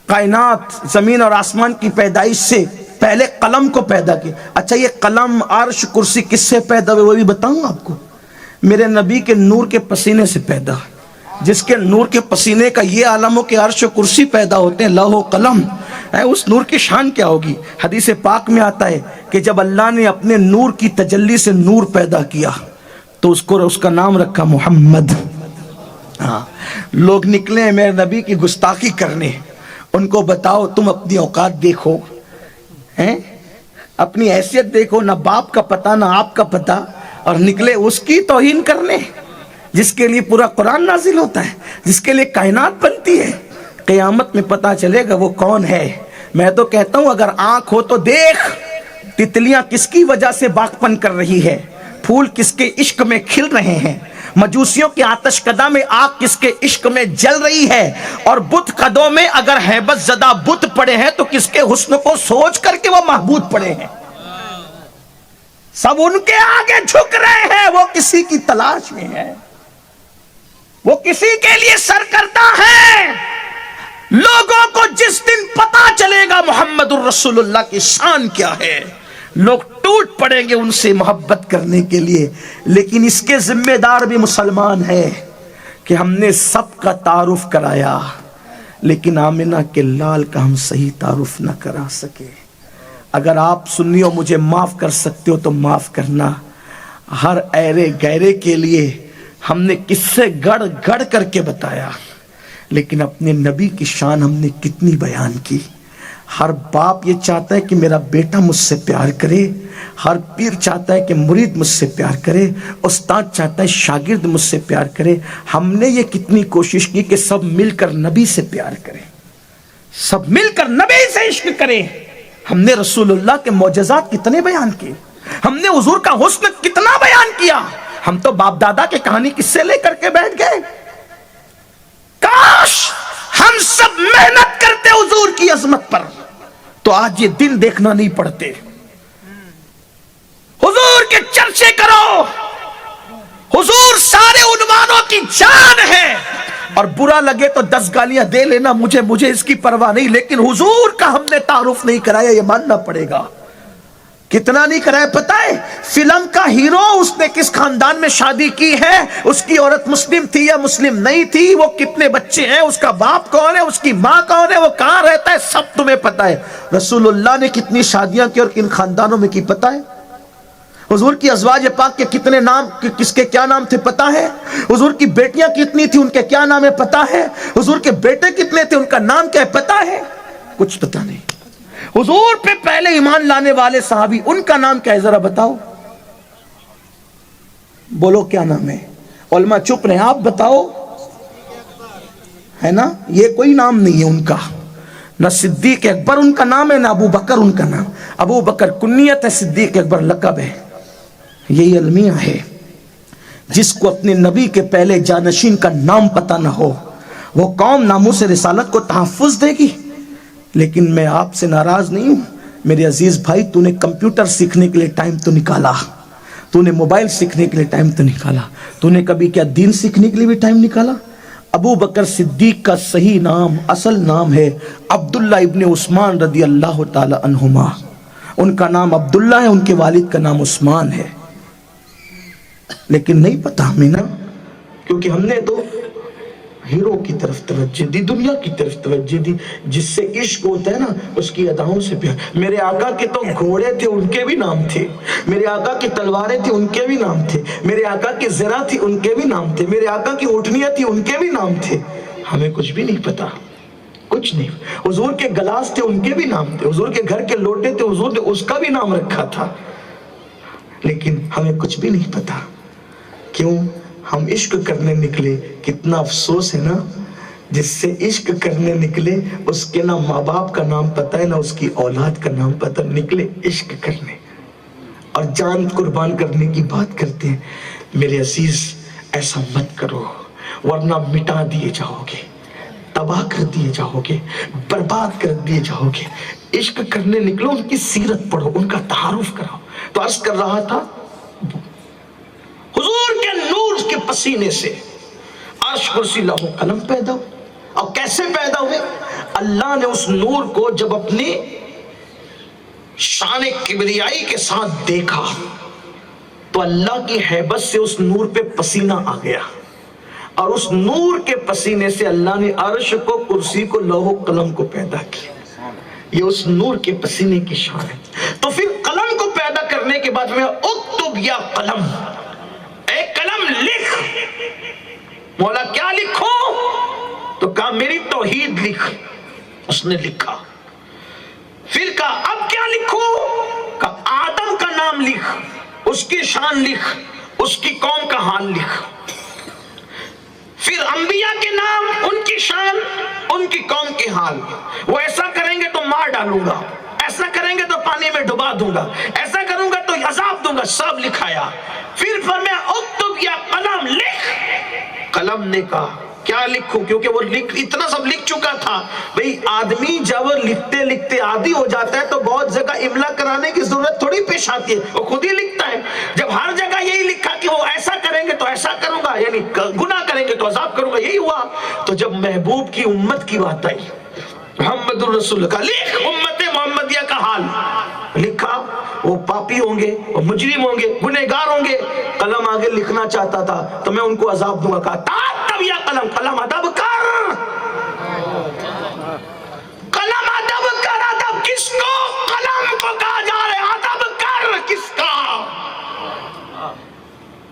کائنات زمین اور آسمان کی پیدائش سے پہلے قلم کو پیدا کیا۔ اچھا یہ قلم عرش کرسی کس سے پیدا ہوئے وہ بھی بتاؤں آپ کو؟ میرے نبی کے نور کے پسینے سے پیدا۔ جس کے نور کے پسینے کا یہ عالم ہو کہ عرش و کرسی پیدا ہوتے ہیں، لوح و قلم، اس نور کی شان کیا ہوگی؟ حدیث پاک میں آتا ہے کہ جب اللہ نے اپنے نور کی تجلی سے نور پیدا کیا تو اس کا نام رکھا محمد۔ لوگ نکلے ہیں میرے نبی کی گستاخی کرنے، ان کو بتاؤ تم اپنی اوقات دیکھو، اپنی حیثیت دیکھو، نہ باپ کا پتہ نہ آپ کا پتہ، اور نکلے اس کی توہین کرنے جس کے لیے پورا قرآن نازل ہوتا ہے، جس کے لیے کائنات بنتی ہے۔ قیامت میں پتہ چلے گا وہ کون ہے۔ میں تو کہتا ہوں اگر آنکھ ہو تو دیکھ، تتلیاں کس کی وجہ سے باغپن کر رہی ہے، پھول کس کے عشق میں کھل رہے ہیں، مجوسیوں کے آتش کدہ میں آگ کس کے عشق میں جل رہی ہے، اور بت قدوں میں اگر ہیبت زدہ بت پڑے ہیں تو کس کے حسن کو سوچ کر کے وہ محبوب پڑے ہیں۔ سب ان کے آگے جھک رہے ہیں، وہ کسی کی تلاش میں ہے، وہ کسی کے لیے سرکردہ ہے۔ لوگوں کو جس دن پتا چلے گا محمد الرسول اللہ کی شان کیا ہے، لوگ ٹوٹ پڑیں گے ان سے محبت کرنے کے لیے۔ لیکن اس کے ذمہ دار بھی مسلمان ہے کہ ہم نے سب کا تعارف کرایا، لیکن آمنہ کے لال کا ہم صحیح تعارف نہ کرا سکے۔ اگر آپ سنیو مجھے معاف کر سکتے ہو تو معاف کرنا۔ ہر ایرے گہرے کے لیے ہم نے قصے گڑ گڑ کر کے بتایا، لیکن اپنے نبی کی شان ہم نے کتنی بیان کی۔ ہر باپ یہ چاہتا ہے کہ میرا بیٹا مجھ سے پیار کرے، ہر پیر چاہتا ہے کہ مرید مجھ سے پیار کرے، استاد چاہتا ہے شاگرد مجھ سے پیار کرے۔ ہم نے یہ کتنی کوشش کی کہ سب مل کر نبی سے پیار کریں، سب مل کر نبی سے عشق کریں۔ ہم نے رسول اللہ کے معجزات کتنے بیان کیے، ہم نے حضور کا حسن کتنا بیان کیا۔ ہم تو باپ دادا کے کہانی قصے لے کر کے بیٹھ گئے۔ کاش ہم سب محنت کرتے حضور کی عظمت پر تو آج یہ دن دیکھنا نہیں پڑتے۔ حضور کے چرچے کرو، حضور سارے عنوانوں کی جان ہے، اور برا لگے تو 10 گالیاں دے لینا، مجھے اس کی پرواہ نہیں، لیکن حضور کا ہم نے تعارف نہیں کرایا، یہ ماننا پڑے گا۔ کتنا نہیں کرایا پتہ ہے؟ فلم کا ہیرو اس نے کس خاندان میں شادی کی ہے، اس کی عورت مسلم تھی یا مسلم نہیں تھی، وہ کتنے بچے ہیں، اس کا باپ کون ہے، اس کی ماں کون ہے، وہ کہاں رہتا ہے، سب تمہیں پتہ ہے۔ رسول اللہ نے کتنی شادیاں کی اور کن خاندانوں میں کی پتہ ہے؟ حضور کی ازواج پاک کے کتنے نام، کس کے کیا نام تھے پتہ ہے؟ حضور کی بیٹیاں کتنی تھی، ان کے کیا نام ہے پتہ ہے؟ حضور کے بیٹے کتنے تھے، ان کا نام کیا ہے پتہ ہے؟ کچھ پتہ نہیں۔ حضور پہ پہلے ایمان لانے والے صحابی، ان کا نام کیا ہے ذرا بتاؤ، بولو کیا نام ہے؟ علماء چپ رہے، آپ بتاؤ، ہے نا؟ یہ کوئی نام نہیں ہے ان کا، نہ صدیق اکبر ان کا نام ہے، نہ ابو بکر ان کا نام۔ ابو بکر کنیت ہے، صدیق اکبر لقب ہے۔ یہی المیہ ہے، جس کو اپنے نبی کے پہلے جانشین کا نام پتہ نہ ہو، وہ قوم ناموس رسالت کو تحفظ دے گی۔ لیکن میں آپ سے ناراض نہیں ہوں میرے عزیز بھائی، تو نے کمپیوٹر سیکھنے کے لیے ٹائم تو نکالا، تو نے موبائل سیکھنے کے لیے ٹائم تو نکالا، تو نے کبھی کیا دین سیکھنے کے لیے بھی ٹائم نکالا؟ ابو بکر صدیق کا صحیح نام، اصل نام ہے عبداللہ ابن عثمان رضی اللہ تعالی عنہما۔ ان کا نام عبداللہ ہے، ان کے والد کا نام عثمان ہے، لیکن نہیں پتا ہمیں نا، کیونکہ ہم نے تو ہیرو کی طرف توجہ دی، دنیا کی طرف توجہ دی۔ جس سے عشق ہوتا ہے نا اس کی اداؤں سے پیار۔ میرے آقا کے تو گھوڑے تھے، ان کے بھی نام تھے، میرے آقا کی تلواریں تھیں، ان کے بھی نام تھے، میرے آقا کی زرہ تھی، ان کے بھی نام تھے، میرے آقا کی اونٹنیاں تھی، ان کے بھی نام تھے۔ ہمیں کچھ بھی نہیں پتا، کچھ نہیں۔ حضور کے گلاس تھے، ان کے بھی نام تھے، حضور کے گھر کے لوٹے تھے، حضور نے اس کا بھی نام رکھا تھا، لیکن ہمیں کچھ بھی نہیں پتا۔ کیوں؟ ہم عشق کرنے نکلے۔ کتنا افسوس ہے نا، جس سے عشق کرنے نکلے اس کے نہ ماں باپ کا نام پتہ ہے، نہ اس کی اولاد کا نام پتہ، نکلے عشق کرنے اور جان قربان کرنے کی بات کرتے ہیں۔ میرے عزیز ایسا مت کرو، ورنہ مٹا دیے جاؤ گے، تباہ کر دیے جاؤ گے، برباد کر دیے جاؤ گے۔ عشق کرنے نکلو، ان کی سیرت پڑھو، ان کا تعارف کراؤ۔ تو عرض کر رہا تھا، حضور کے نور کے پسینے سے عرش کرسی لوح و قلم پیدا ہوئے۔ اور کیسے پیدا ہوئے؟ اللہ نے اس نور کو جب اپنی شان کبریائی کے ساتھ دیکھا تو اللہ کی ہیبت سے اس نور پہ پسینہ آ گیا، اور اس نور کے پسینے سے اللہ نے عرش کو، کرسی کو، لوح و قلم کو پیدا کیا۔ یہ اس نور کے پسینے کی شان ہے۔ تو پھر قلم کو پیدا کرنے کے بعد میں اکتب یا قلم، اے قلم لکھ۔ مولا کیا لکھوں؟ تو کہا میری توحید لکھ۔ اس نے لکھا۔ پھر کہا اب کیا لکھوں؟ کہا آدم کا نام لکھ، اس کی شان لکھ، اس کی قوم کا حال لکھ۔ پھر انبیاء کے نام، ان کی شان، ان کی قوم کے حال۔ وہ ایسا کریں گے تو مار ڈالوں گا، ایسا کریں گے تو پانی میں ڈبا دوں گا، ایسا کروں گا تو عذاب دوں گا۔ سب لکھایا۔ پھر فرمایا اکتب یا قلم لکھ۔ قلم نے کہا کیا لکھوں؟ کیونکہ وہ اتنا سب لکھ چکا تھا۔ بھئی آدمی جب لکھتے لکھتے عادی ہو جاتا ہے تو بہت جگہ املا کرانے کی ضرورت تھوڑی پیش آتی ہے، وہ خود ہی لکھتا ہے۔ جب ہر جگہ یہی لکھا کہ وہ ایسا کریں گے تو ایسا کروں گا، یعنی گناہ کریں گے تو عذاب کروں گا، یہی ہوا۔ تو جب محبوب کی امت کی بات آئی، محمد الرسول کا لکھ امت محمدیہ کا حال لکھا۔ وہ پاپی ہوں گے، وہ مجرم ہوں گے، گنہگار ہوں گے۔ قلم آگے لکھنا چاہتا تھا تو میں ان کو عذاب دوں گا۔ کہا تب یا قلم، قلم ادب کر، قلم ادب کر۔ ادب کس کو؟ قلم کو کہا جا رہا ہے ادب کر۔ کس کا؟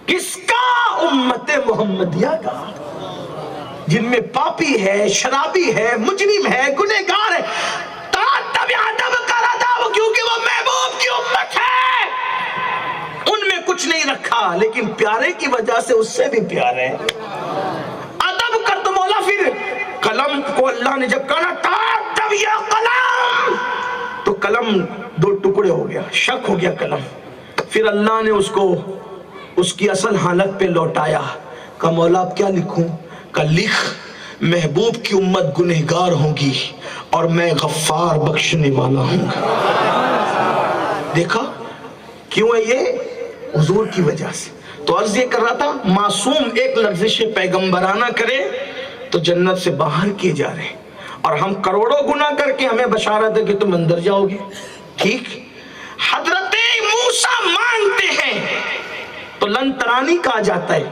کس کا؟ امت محمدیہ کا، جن میں پاپی ہے، شرابی ہے، مجرم ہے، گنہگار ہے۔ تب یا ادب کر، ادب، کیونکہ وہ محبوب کی امت ہے۔ ان میں کچھ نہیں رکھا، لیکن پیارے کی وجہ سے اس سے بھی پیارے۔ ادب کر۔ تو مولا پھر قلم کو اللہ نے جب کہا تب یا قلم، تو قلم دو ٹکڑے ہو گیا، شک ہو گیا قلم۔ پھر اللہ نے اس کو اس کی اصل حالت پہ لوٹایا۔ کہا مولا اب کیا لکھوں؟ کہا لکھ محبوب کی امت گنہگار ہوگی اور میں غفار بخشنے والا ہوں گا۔ دیکھا کیوں ہے یہ؟ حضور کی وجہ سے۔ تو عرض یہ کر رہا تھا، معصوم ایک لفظ پیغمبرانہ کرے تو جنت سے باہر کیے جا رہے ہیں، اور ہم کروڑوں گناہ کر کے ہمیں بشارت ہے کہ تم اندر جاؤ گے۔ ٹھیک، حضرت موسیٰ مانگتے ہیں تو لن ترانی کہا جاتا ہے،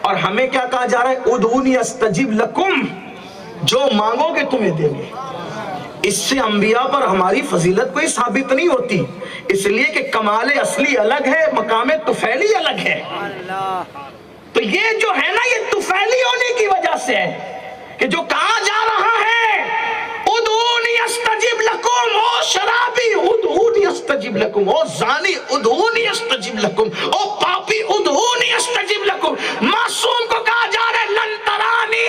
اور ہمیں کیا کہا جا رہا ہے؟ ادعونی استجب لکم، جو مانگو گے تمہیں دیں گے۔ اس سے انبیاء پر ہماری فضیلت کوئی ثابت نہیں ہوتی، اس لیے کہ کمال اصلی الگ ہے، مقام طفیلی الگ ہے۔ تو یہ جو ہے نا، یہ طفیلی ہونے کی وجہ سے ہے کہ جو کہا جا رہا ہے ادعونی استجب لکم، او شرابی ادعونی استجب لکم، او زانی ادعونی استجب لکم، او پاپی ادعونی استجب لکم۔ معصوم کو کہا جا رہا ہے لن ترانی،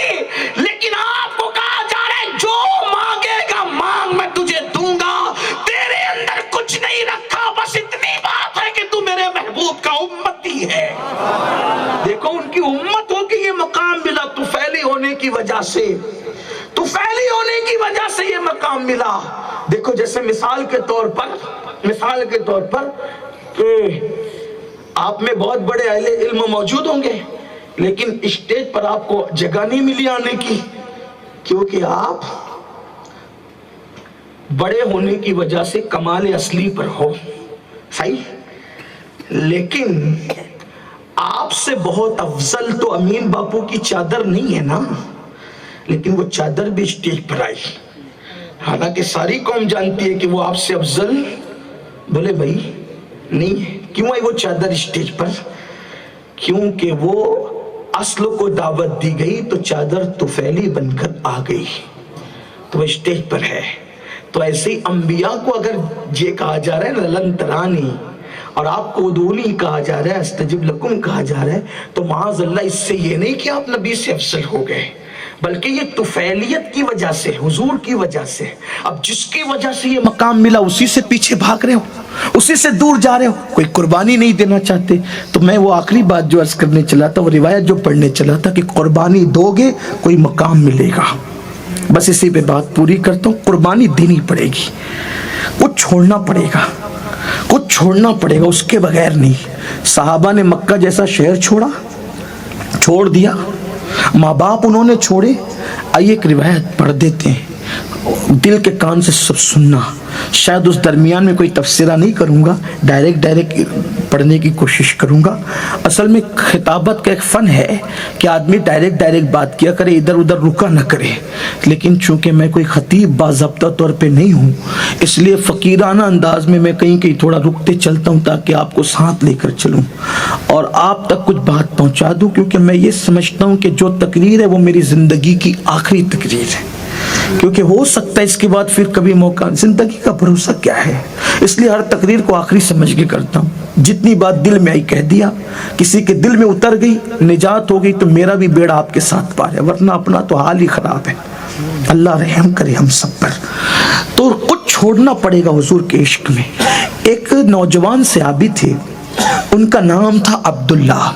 لیکن آپ کو کہا جا رہا ہے جو مانگے گا مانگ، میں تجھے دوں گا۔ تیرے اندر کچھ نہیں رکھا، بس اتنی بات ہے کہ تو میرے محبوب کا امتی ہے۔ دیکھو ان کی امت ہو کہ یہ مقام ملا طفیلی ہونے کی وجہ سے، طفیلی ہونے کی وجہ سے یہ مقام ملا۔ دیکھو جیسے مثال کے طور پر کہ آپ میں بہت بڑے اہل علم موجود ہوں گے، لیکن اسٹیج پر آپ کو جگہ نہیں ملی آنے کی، کیونکہ آپ بڑے ہونے کی وجہ سے کمال اصلی پر ہو، صحیح؟ لیکن آپ سے بہت افضل تو امین باپو کی چادر نہیں ہے نا، لیکن وہ چادر بھی اسٹیج پر آئی، حالانکہ ساری قوم جانتی ہے کہ وہ آپ سے افضل بولے بھائی نہیں ہے۔ کیوں آئی وہ چادر اسٹیج پر؟ کیونکہ وہ اصل کو دعوت دی گئی تو چادر طفیلی بن کر آ گئی، تو وہ اسٹیج پر ہے۔ تو ایسے ہی انبیاء کو اگر یہ کہا جا رہا ہے لن ترانی، اور آپ کو ادعونی کہا جا رہا ہے، استجب لکم کہا جا رہا ہے، تو معاذ اللہ اس سے یہ نہیں کہ آپ نبی سے افضل ہو گئے، بلکہ یہ طفیلیت کی وجہ سے، حضور کی وجہ سے۔ اب جس کی وجہ سے یہ مقام ملا اسی سے پیچھے بھاگ رہے ہو، اسی سے دور جا رہے ہو، کوئی قربانی نہیں دینا چاہتے۔ تو میں وہ آخری بات جو عرض کرنے چلا تھا، وہ روایت جو پڑھنے چلا تھا کہ قربانی دو گے کوئی مقام ملے گا، بس اسی پہ بات پوری کرتا ہوں۔ قربانی دینی پڑے گی، کچھ چھوڑنا پڑے گا، کچھ چھوڑنا پڑے گا، اس کے بغیر نہیں۔ صحابہ نے مکہ جیسا شہر چھوڑ دیا، ماں باپ انہوں نے چھوڑے۔ آئیے ایک روایت پڑھ دیتے ہیں، دل کے کان سے سب سننا، شاید اس درمیان میں کوئی تفسیرہ نہیں کروں گا، ڈائریکٹ پڑھنے کی کوشش کروں گا۔ اصل میں خطابت کا ایک فن ہے کہ آدمی ڈائریکٹ بات کیا کرے، ادھر ادھر رکا نہ کرے، لیکن چونکہ میں کوئی خطیب باضابطہ طور پہ نہیں ہوں، اس لیے فقیرانہ انداز میں کہیں تھوڑا رکتے چلتا ہوں تاکہ آپ کو ساتھ لے کر چلوں اور آپ تک کچھ بات پہنچا دوں، کیونکہ میں یہ سمجھتا ہوں کہ جو تقریر ہے وہ میری زندگی کی آخری تقریر ہے، کیونکہ ہو سکتا ہے اس کے بعد پھر کبھی موقع، زندگی کا بھروسہ کیا ہے، اس لیے ہر تقریر کو آخری سمجھ کے کرتا ہوں۔ جتنی بات دل میں آئی کہہ دیا، کسی کے دل میں اتر گئی، نجات ہو گئی تو میرا بھی بیڑا آپ کے ساتھ پار ہے، ورنہ اپنا تو حال ہی خراب ہے۔ اللہ رحم کرے ہم سب پر۔ تو کچھ چھوڑنا پڑے گا حضور کے عشق میں۔ ایک نوجوان صحابی تھے، ان کا نام تھا عبداللہ،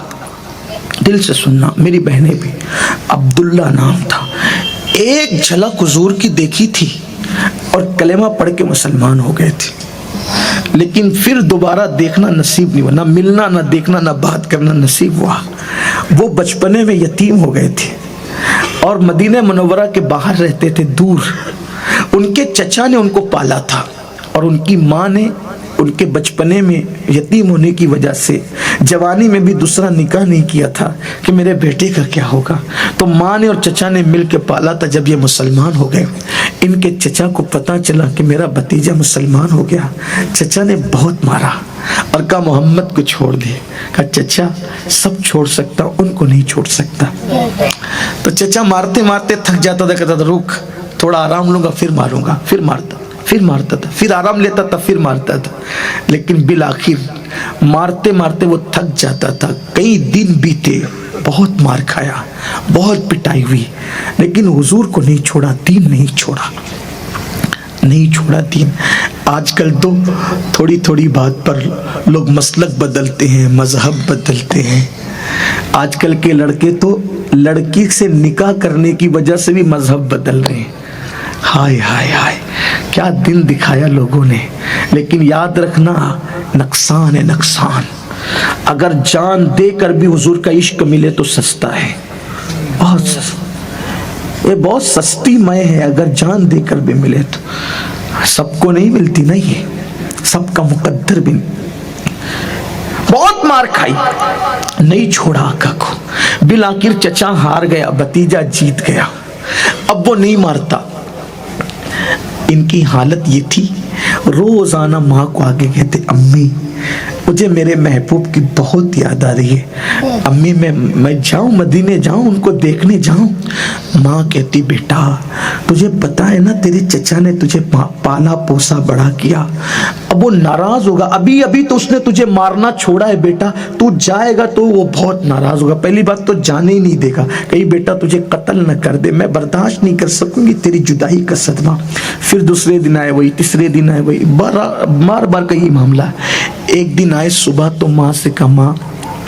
دل سے سننا میری بہنیں بھی، عبداللہ نام تھا۔ ایک جھلک حضور کی دیکھی تھی اور کلمہ پڑھ کے مسلمان ہو گئے تھے، لیکن پھر دوبارہ دیکھنا نصیب نہیں ہوا، نہ ملنا نہ دیکھنا نہ بات کرنا نصیب ہوا۔ وہ بچپنے میں یتیم ہو گئے تھے اور مدینہ منورہ کے باہر رہتے تھے، دور۔ ان کے چچا نے ان کو پالا تھا اور ان کی ماں نے ان کے بچپنے میں یتیم ہونے کی وجہ سے جوانی میں بھی دوسرا نکاح نہیں کیا تھا کہ میرے بیٹے کا کیا ہوگا، تو ماں نے اور چچا نے مل کے پالا تھا۔ جب یہ مسلمان ہو گئے، ان کے چچا کو پتا چلا کہ میرا بھتیجا مسلمان ہو گیا، چچا نے بہت مارا اور کہا محمد کو چھوڑ دے۔ کہا چچا سب چھوڑ سکتا، ان کو نہیں چھوڑ سکتا۔ تو چچا مارتے مارتے تھک جاتا تھا، کہتا تھا رک تھوڑا آرام لوں گا پھر ماروں گا، پھر مارتا تھا، پھر آرام لیتا تھا، پھر مارتا تھا، لیکن بالآخر مارتے مارتے وہ تھک جاتا تھا۔ کئی دن بیتے، بہت مار کھایا، بہت پٹائی ہوئی، لیکن حضور کو نہیں چھوڑا، دین نہیں چھوڑا دین۔ آج کل تو تھوڑی بات پر لوگ مسلک بدلتے ہیں، مذہب بدلتے ہیں۔ آج کل کے لڑکے تو لڑکی سے نکاح کرنے کی وجہ سے بھی مذہب بدل رہے ہیں۔ ہائے ہائے ہائے، کیا دن دکھایا لوگوں نے۔ لیکن یاد رکھنا، نقصان ہے نقصان۔ اگر جان دے کر بھی حضور کا عشق ملے تو سستا ہے، بہت سستا، یہ بہت سستی مے ہے۔ اگر جان دے کر بھی ملے تو سب کو نہیں ملتی، نہیں سب کا مقدر بھی نہیں۔ بہت مار کھائی، نہیں چھوڑا آقا کو۔ بالآخر چچا ہار گیا، بھتیجا جیت گیا، اب وہ نہیں مارتا۔ ان کی حالت یہ تھی، روزانہ ماں کو آگے کہتے امی مجھے میرے محبوب کی بہت یاد آ رہی ہے، امی میں جاؤں مدینے جاؤں، ان کو دیکھنے جاؤں۔ ماں کہتی بیٹا تجھے پتا ہے نا تیرے چچا نے تجھے پالا پوسا بڑا کیا، اب وہ ناراض ہوگا، ابھی تو اس نے تجھے مارنا چھوڑا ہے بیٹا، تو جائے گا تو وہ بہت ناراض ہوگا، پہلی بات تو جانے ہی نہیں دے گا، کہیں بیٹا تجھے قتل نہ کر دے، میں برداشت نہیں کر سکوں گی تیری جدائی کا صدمہ۔ پھر دوسرے دن آئے وہی، تیسرے دن آئے وہی، بار کا یہ معاملہ۔ ایک دن آئے صبح تو ماں سے کہا ماں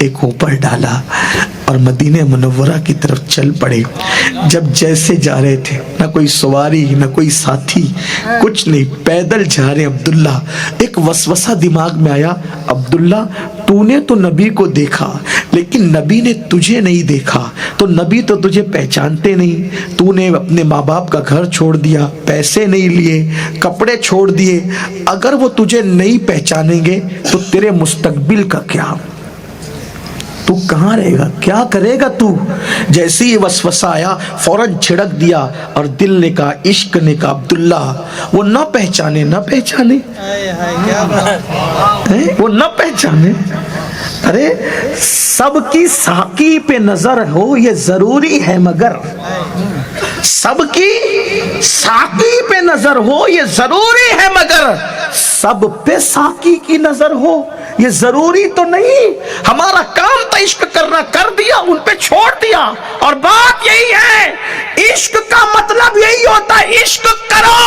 ایک اوپر ڈالا اور مدینہ منورہ کی طرف چل پڑے. جب جیسے جا رہے تھے، نہ کوئی سواری نہ کوئی ساتھی، کچھ نہیں، پیدل جا رہے. عبداللہ، ایک وسوسہ دماغ میں آیا، عبداللہ تو نے تو نبی کو دیکھا لیکن نبی نے تجھے نہیں دیکھا، تو نبی تو تجھے پہچانتے نہیں. تو نے اپنے ماں باپ کا گھر چھوڑ دیا، پیسے نہیں لیے، کپڑے چھوڑ دیے. اگر وہ تجھے نہیں پہچانیں گے تو تیرے مستقبل کا کیا؟ تو کہاں رہے گا؟ کیا کرے گا تو؟ جیسے ہی وسوسہ آیا فوراً چھڑک دیا اور دل نے کہا، عشق نے کہا، عبداللہ وہ نہ پہچانے، نہ پہچانے، وہ نہ پہچانے. ارے سب کی ساقی پہ نظر ہو یہ ضروری ہے، مگر سب کی ساقی پہ نظر ہو یہ ضروری ہے، مگر سب پہ ساقی کی نظر ہو یہ ضروری تو نہیں. ہمارا کام تھا عشق کرنا، کر دیا، ان پہ چھوڑ دیا. اور بات یہی ہے، عشق کا مطلب یہی ہوتا ہے، عشق کرو،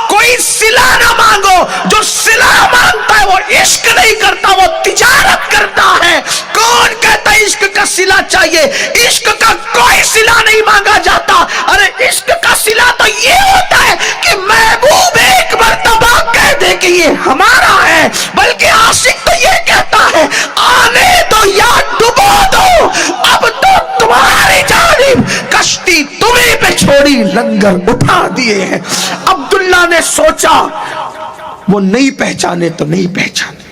کوئی صلہ نہ مانگو. جو صلہ مانگتا ہے وہ عشق نہیں کرتا، وہ تجارت کرتا ہے. کون کہتا ہے عشق کا صلہ چاہیے؟ عشق کا کوئی صلہ نہیں مانگا جاتا. ارے عشق کا صلہ تو یہ ہوتا ہے کہ محبوب ایک مرتبہ کہہ دے کہ یہ ہمارا ہے. بلکہ عاشق تو یہ کہتا ہے، آنے دو یا ڈبو دو، اب تو تمہاری جانب کشتی تمہیں پہ چھوڑی، لنگر اٹھا دیے ہیں. عبداللہ نے سوچا وہ نہیں پہچانے تو نہیں پہچانے،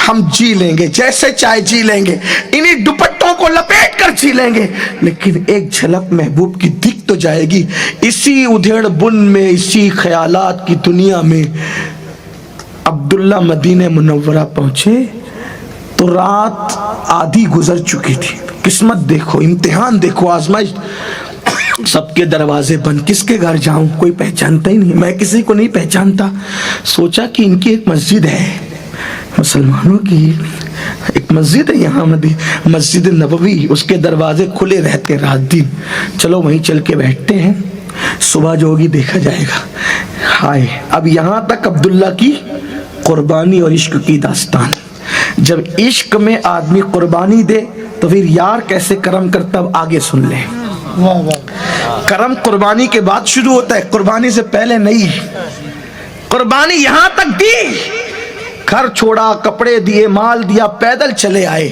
ہم جی لیں گے، جیسے چاہے جی لیں گے، انہی دوپٹوں کو لپیٹ کر جی لیں گے، لیکن ایک جھلک محبوب کی دکھ تو جائے گی. اسی ادھیڑ بن میں، اسی خیالات کی دنیا میں عبداللہ مدینہ منورہ پہنچے تو رات آدھی گزر چکی تھی. قسمت دیکھو، امتحان دیکھو، آزمائش. سب کے دروازے بند، کس کے گھر جاؤں؟ کوئی پہچانتا ہی نہیں، میں کسی کو نہیں پہچانتا. سوچا کہ ان کی ایک مسجد ہے، مسلمانوں کی ایک مسجد ہے یہاں، مسجد نبوی، اس کے دروازے کھلے رہتے رات دن. چلو وہیں چل کے بیٹھتے ہیں، صبح جو ہوگی دیکھا جائے گا. ہائے، اب یہاں تک عبداللہ کی قربانی اور عشق کی داستان. جب عشق میں آدمی قربانی دے تو پھر یار کیسے کرم کرتا، اب آگے سن لیں. کرم قربانی کے بعد شروع ہوتا ہے، قربانی سے پہلے نہیں. قربانی یہاں تک دی، گھر چھوڑا، کپڑے دیے، مال دیا، پیدل چلے آئے.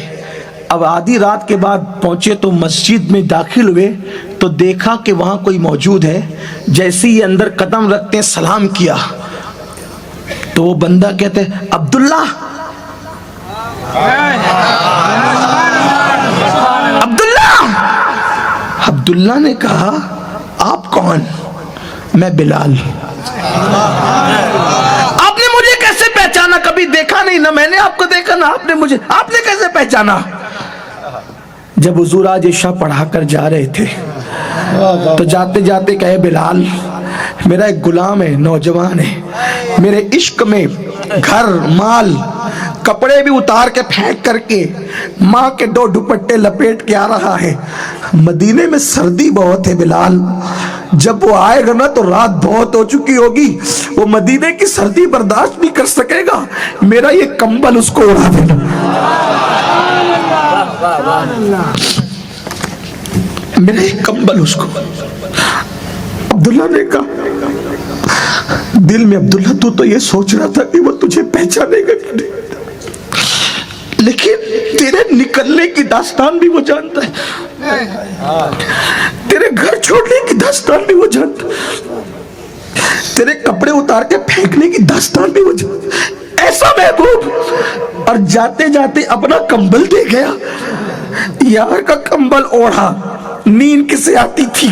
اب آدھی رات کے بعد پہنچے تو مسجد میں داخل ہوئے تو دیکھا کہ وہاں کوئی موجود ہے. جیسے ہی اندر قدم رکھتے سلام کیا تو وہ بندہ کہتے ہیں، عبداللہ. عبداللہ نے کہا، آپ کون؟ میں بلال. آپ نے مجھے کیسے پہچانا؟ کبھی دیکھا نہیں، نہ میں نے آپ کو دیکھا، نہ آپ نے مجھے. آپ نے کیسے پہچانا؟ جب حضور آج عشاء پڑھا کر جا رہے تھے تو جاتے جاتے کہے، بلال میرا ایک غلام ہے، نوجوان ہے، میرے عشق میں گھر، مال، کپڑے بھی اتار کے پھینک کر کے ماں کے 2 دوپٹے لپیٹ کے آ رہا ہے. مدینے میں سردی بہت ہے بلال، جب وہ آئے گا نا تو رات بہت ہو چکی ہوگی، وہ مدینے کی سردی برداشت نہیں کر سکے گا، میرا یہ کمبل اس کو اڑا دینا. میرا یہ کمبل اس کو. عبداللہ نے کہا دل میں، عبداللہ تو یہ سوچ رہا تھا کہ وہ تجھے پہچانے گا کہ نہیں، لیکن تیرے نکلنے کی داستان بھی وہ جانتا ہے، تیرے گھر چھوڑنے کی داستان بھی وہ جانتا ہے، تیرے کپڑے اتار کے پھینکنے کی داستان بھی وہ جانتا ہے. ایسا محبوب، اور جاتے جاتے اپنا کمبل دے گیا. یار کا کمبل اوڑھا. نیند کسے آتی تھی؟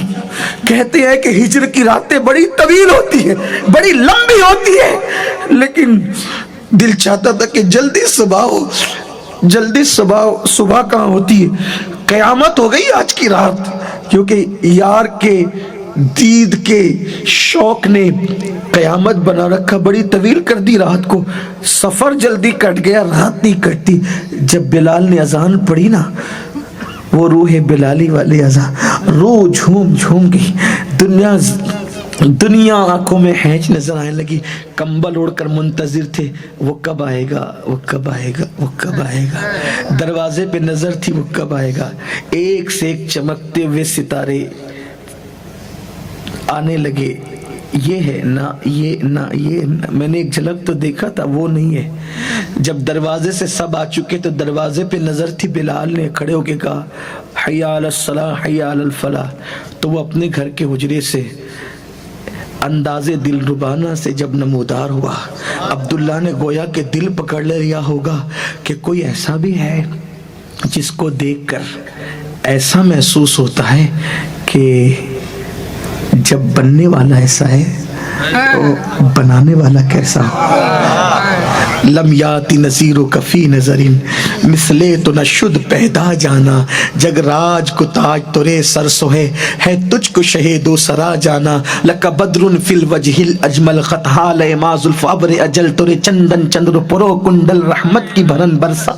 کہتے ہیں کہ ہجر کی راتیں بڑی طویل ہوتی ہیں، بڑی لمبی ہوتی ہے، لیکن دل چاہتا تھا کہ جلدی صبح ہو. جلدی صبح کہاں ہوتی ہے، قیامت ہو گئی آج کی رات، کیونکہ یار کے دید کے شوق نے قیامت بنا رکھا، بڑی طویل کر دی رات کو. سفر جلدی کٹ گیا، رات نہیں کٹتی. جب بلال نے اذان پڑھی نا، وہ روح بلالی والی اذان، روح جھوم جھوم گئی. دنیا دنیا آنکھوں میں ہینچ نظر آنے لگی، کمبل اوڑھ کر منتظر تھے وہ کب آئے گا، وہ کب آئے گا، وہ کب آئے گا، دروازے پہ نظر تھی وہ کب آئے گا، ایک سے ایک چمکتے ہوئے ستارے آنے لگے، یہ ہے نہ یہ نہ یہ نہ، میں نے ایک جھلک تو دیکھا تھا وہ نہیں ہے۔ جب دروازے سے سب آ چکے تو دروازے پہ نظر تھی، بلال نے کھڑے ہو کے کہا حی علی الصلاح حی علی الفلاح، تو وہ اپنے گھر کے حجرے سے انداز دل ربانہ سے جب نمودار ہوا، عبداللہ نے گویا کہ دل پکڑ لیا ہوگا کہ کوئی ایسا بھی ہے جس کو دیکھ کر ایسا محسوس ہوتا ہے کہ جب بننے والا ایسا ہے تو بنانے والا کیسا ہو۔ لم یاتی نظیرو کفی نظرین مثلے تو نہ شد پیدا جانا، جگ راج کو تاج ترے سر سوہے ہے تجھ کو شہید و سرا جانا، لک بدر فی الوجہ الاجمل خط حال ما زلف ابر اجل ترے چندن چندر پرو کنڈل رحمت کی بھرن برسا،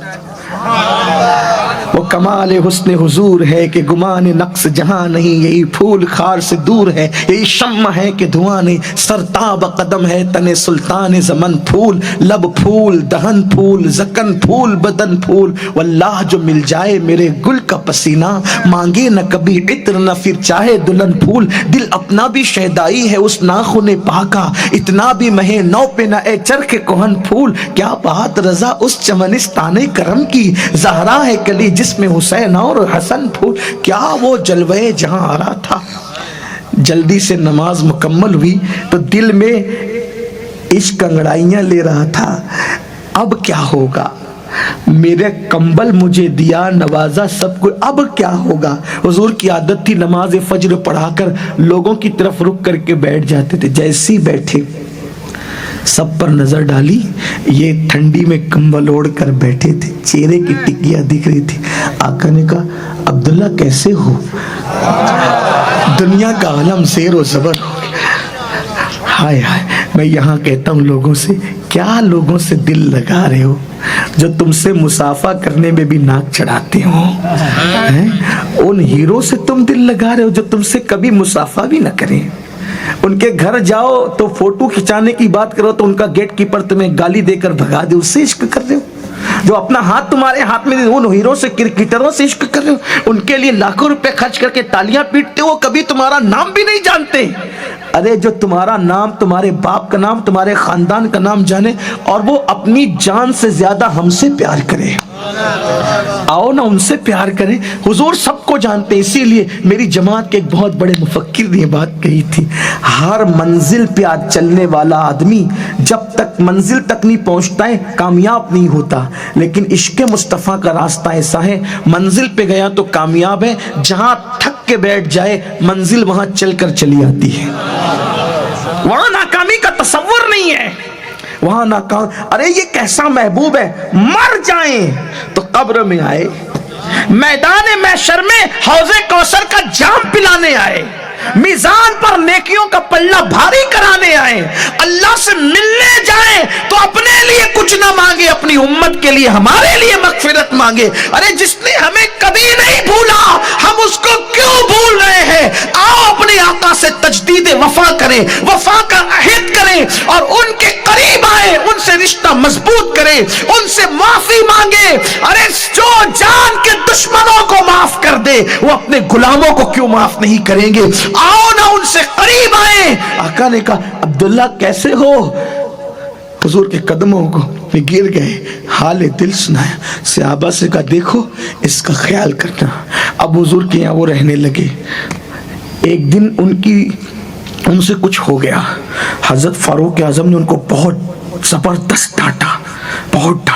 وہ کمال حسن حضور ہے کہ گمان نقص جہاں نہیں، یہی پھول خار سے دور ہے، یہی شمع ہے کہ دھواں نہیں، سرتاب قدم ہے تن سلطان زمن، پھول لب پھول دہن پھول زکن پھول بدن پھول، واللہ جو مل جائے میرے گل کا پسینہ، مانگے نہ کبھی عطر نہ پھر چاہے دلہن پھول، دل اپنا بھی شیدائی ہے اس ناخن پاکا، اتنا بھی مہے نو پہ نہ اے چرخ کوہن پھول، کیا بات رضا اس چمنستان کرم کی، زہرا ہے کلی جس میں حسین اور حسن پھول، کیا وہ جلوے جہاں آ رہا تھا۔ جلدی سے نماز مکمل ہوئی تو دل میں عشق انگڑائیاں لے رہا تھا، اب کیا ہوگا، میرے کمبل مجھے دیا نوازا سب کو، اب کیا ہوگا۔ حضور کی عادت تھی نماز فجر پڑھا کر لوگوں کی طرف رک کر کے بیٹھ جاتے تھے، جیسے ہی بیٹھے سب پر نظر ڈالی، یہ ٹھنڈی میں کمبل اوڑھ کر بیٹھے تھے، چہرے کی ٹکیاں دکھ رہی تھی۔ آقا نے کہا عبداللہ کیسے ہو، دنیا کا عالم زیر و زبر ہو گیا۔ ہائے ہائے، میں یہاں کہتا ہوں لوگوں سے، کیا لوگوں سے دل لگا رہے ہو جو تم سے مسافہ کرنے میں بھی ناک چڑھاتے ہو، ان ہیرو سے تم دل لگا رہے ہو جو تم سے کبھی مسافہ بھی نہ کریں، ان کے گھر جاؤ تو فوٹو کھچانے کی بات کرو تو ان کا گیٹ کیپر تمہیں گالی دے کر بھگا دے، اس سے عشق کر رہے ہو، جو اپنا ہاتھ تمہارے ہاتھ میں ان ہیرو سے کرکٹروں سے عشق کر رہے ہو، ان کے لیے لاکھوں روپے خرچ کر کے تالیاں پیٹتے ہو، کبھی تمہارا نام بھی نہیں جانتے۔ ارے جو تمہارا نام، تمہارے باپ کا نام، تمہارے خاندان کا نام جانے اور وہ اپنی جان سے زیادہ ہم سے پیار کرے، آؤ نا ان سے پیار کریں۔ حضور سب کو جانتے، اسی لیے میری جماعت کے ایک بہت بڑے مفکر نے یہ بات کہی تھی، ہر منزل پہ آج چلنے والا آدمی جب تک منزل تک نہیں پہنچتا ہے کامیاب نہیں ہوتا، لیکن عشق مصطفیٰ کا راستہ ایسا ہے، منزل پہ گیا تو کامیاب ہے، جہاں تھک کے بیٹھ جائے منزل وہاں چل کر چلی آتی ہے، وہاں ناکامی کا تصور نہیں ہے، وہاں ناکام۔ ارے یہ کیسا محبوب ہے، مر جائیں تو قبر میں آئے، میدان محشر میں حوض کوثر کا جام پلانے آئے، میزان پر نیکیوں کا پلہ بھاری کرانے آئے، اللہ سے ملنے جائیں تو اپنے لیے کچھ نہ مانگے، اپنی امت کے لیے ہمارے لیے مغفرت مانگے۔ ارے جس نے ہمیں کبھی نہیں بھولا ہم اس کو کیوں بھول رہے ہیں؟ آؤ اپنے آقا سے تجدید وفا کریں، وفا کا عہد کریں اور ان کے قریب آئیں، ان سے رشتہ مضبوط کریں، ان سے معافی مانگے۔ ارے جو جان کے دشمنوں کو معاف کر دے وہ اپنے غلاموں کو کیوں معاف نہیں کریں گے؟ آؤ نا ان سے قریب آئیں۔ آقا نے کہا عبداللہ کیسے ہو؟ حضور کے قدموں کو گر گئے، حال دل سنایا، صحابہ سے کہا دیکھو اس کا خیال کرنا۔ اب حضور کے یہاں وہ رہنے لگے، ایک دن ان سے کچھ ہو گیا، حضرت فاروق اعظم نے ان کو بہت زبردست ڈانٹا، بہت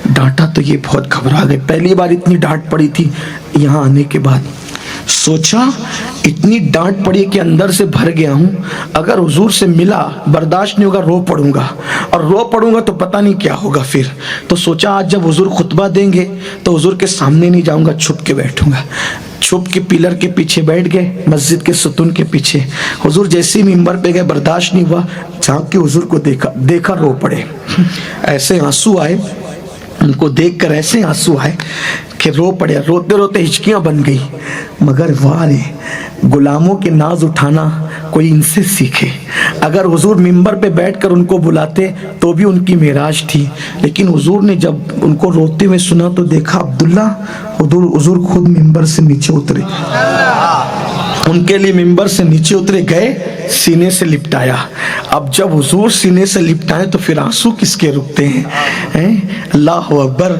ڈانٹا تو یہ بہت گھبرا گئے، پہلی بار اتنی ڈانٹ پڑی تھی یہاں آنے کے بعد، سوچا اتنی ڈانٹ پڑی کہ اندر سے بھر گیا ہوں، اگر حضور سے ملا برداشت نہیں ہوگا، رو پڑوں گا، اور رو پڑوں گا تو پتہ نہیں کیا ہوگا پھر، تو سوچا آج جب حضور خطبہ دیں گے تو حضور کے سامنے نہیں جاؤں گا، چھپ کے بیٹھوں گا، چھپ کے پیلر کے پیچھے بیٹھ گئے، مسجد کے ستون کے پیچھے، حضور جیسے ہی منبر پہ گئے برداشت نہیں ہوا، جھانک کے حضور کو دیکھا رو پڑے، ایسے آنسو آئے، ان کو دیکھ کر ایسے آنسو آئے کہ رو پڑے، روتے روتے ہچکیاں بن گئی، مگر واہ غلاموں کے ناز اٹھانا کوئی ان سے سیکھے. اگر حضور ممبر پہ بیٹھ کر ان کو بلاتے تو بھی ان کی معراج تھی, لیکن حضور نے جب ان کو روتے ہوئے سنا تو دیکھا عبداللہ, حضور خود ممبر سے نیچے اترے, ان کے لیے ممبر سے نیچے اترے, گئے سینے سے لپٹایا. اب جب حضور سینے سے لپٹائے تو پھر آنسو کس کے رکتے ہیں؟ اللہ اکبر.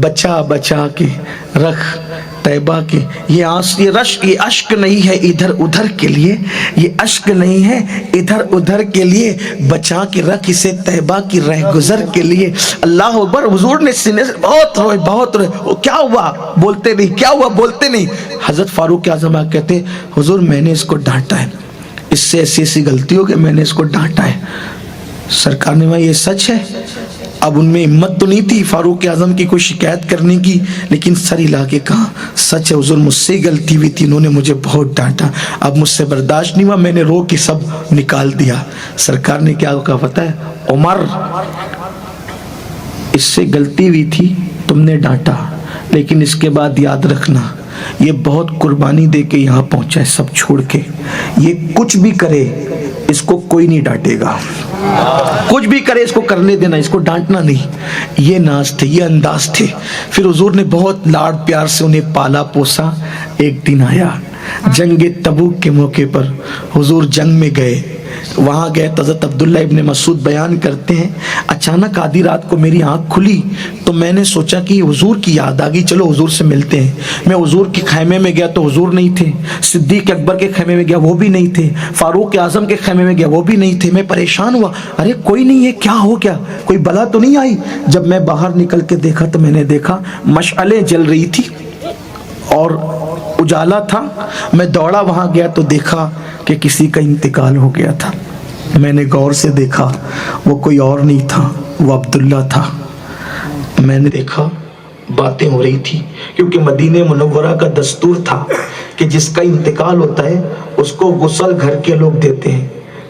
بچا بچا کے رکھ طیبہ کے, یہ اشک نہیں ہے ادھر ادھر کے لیے, یہ اشک نہیں ہے ادھر ادھر کے لیے, بچا کے رکھ اسے طیبہ کی رہ گزر کے لیے. اللہ اکبر. حضور نے سینے سے بہت روئے. کیا ہوا بولتے نہیں, کیا ہوا بولتے نہیں. حضرت فاروق اعظم کہتے حضور میں نے اس کو ڈانٹا ہے, اس سے ایسی ایسی غلطی ہو کہ میں نے اس کو ڈانٹا ہے. سرکار نے کہا یہ سچ ہے. اب ان میں ہمت تو نہیں تھی فاروق اعظم کی کوئی شکایت کرنے کی, لیکن سر ہلا کے کہا سچ ہے حضور, مجھ سے غلطی ہوئی تھی, انہوں نے مجھے بہت ڈانٹا, اب مجھ سے برداشت نہیں ہوا, میں نے رو کے سب نکال دیا. سرکار نے کیا کہا پتہ ہے؟ عمر اس سے غلطی ہوئی تھی, تم نے ڈانٹا, لیکن اس کے بعد یاد رکھنا یہ بہت قربانی دے کے یہاں پہنچا ہے سب چھوڑ کے, یہ کچھ بھی کرے اس کو کوئی نہیں ڈانٹے گا, کچھ بھی کرے اس کو کرنے دینا, اس کو ڈانٹنا نہیں. یہ ناز تھے, یہ انداز تھے. پھر حضور نے بہت لاڑ پیار سے انہیں پالا پوسا. ایک دن آیا جنگ تبوک کے موقع پر, حضور جنگ میں گئے, وہاں گئے تو حضرت عبداللہ ابن مسعود بیان کرتے ہیں اچانک آدھی رات کو میری آنکھ کھلی تو میں نے سوچا کہ حضور کی یاد آ گئی, چلو حضور سے ملتے ہیں. میں حضور کے خیمے میں گیا تو حضور نہیں تھے, صدیق اکبر کے خیمے میں گیا وہ بھی نہیں تھے, فاروق اعظم کے خیمے میں گیا وہ بھی نہیں تھے. میں پریشان ہوا, ارے کوئی نہیں ہے, کیا ہو گیا, کوئی بلا تو نہیں آئی. جب میں باہر نکل کے دیکھا تو میں نے دیکھا مشعلیں جل رہی تھی اور اجالا تھا. میں دوڑا وہاں گیا تو دیکھا کہ کسی کا انتقال ہو گیا تھا. میں نے غور سے دیکھا وہ کوئی اور نہیں تھا, وہ عبداللہ تھا. میں نے دیکھا باتیں ہو رہی تھی, کیونکہ مدینہ منورہ کا دستور تھا کہ جس کا انتقال ہوتا ہے اس کو غسل گھر کے لوگ دیتے ہیں,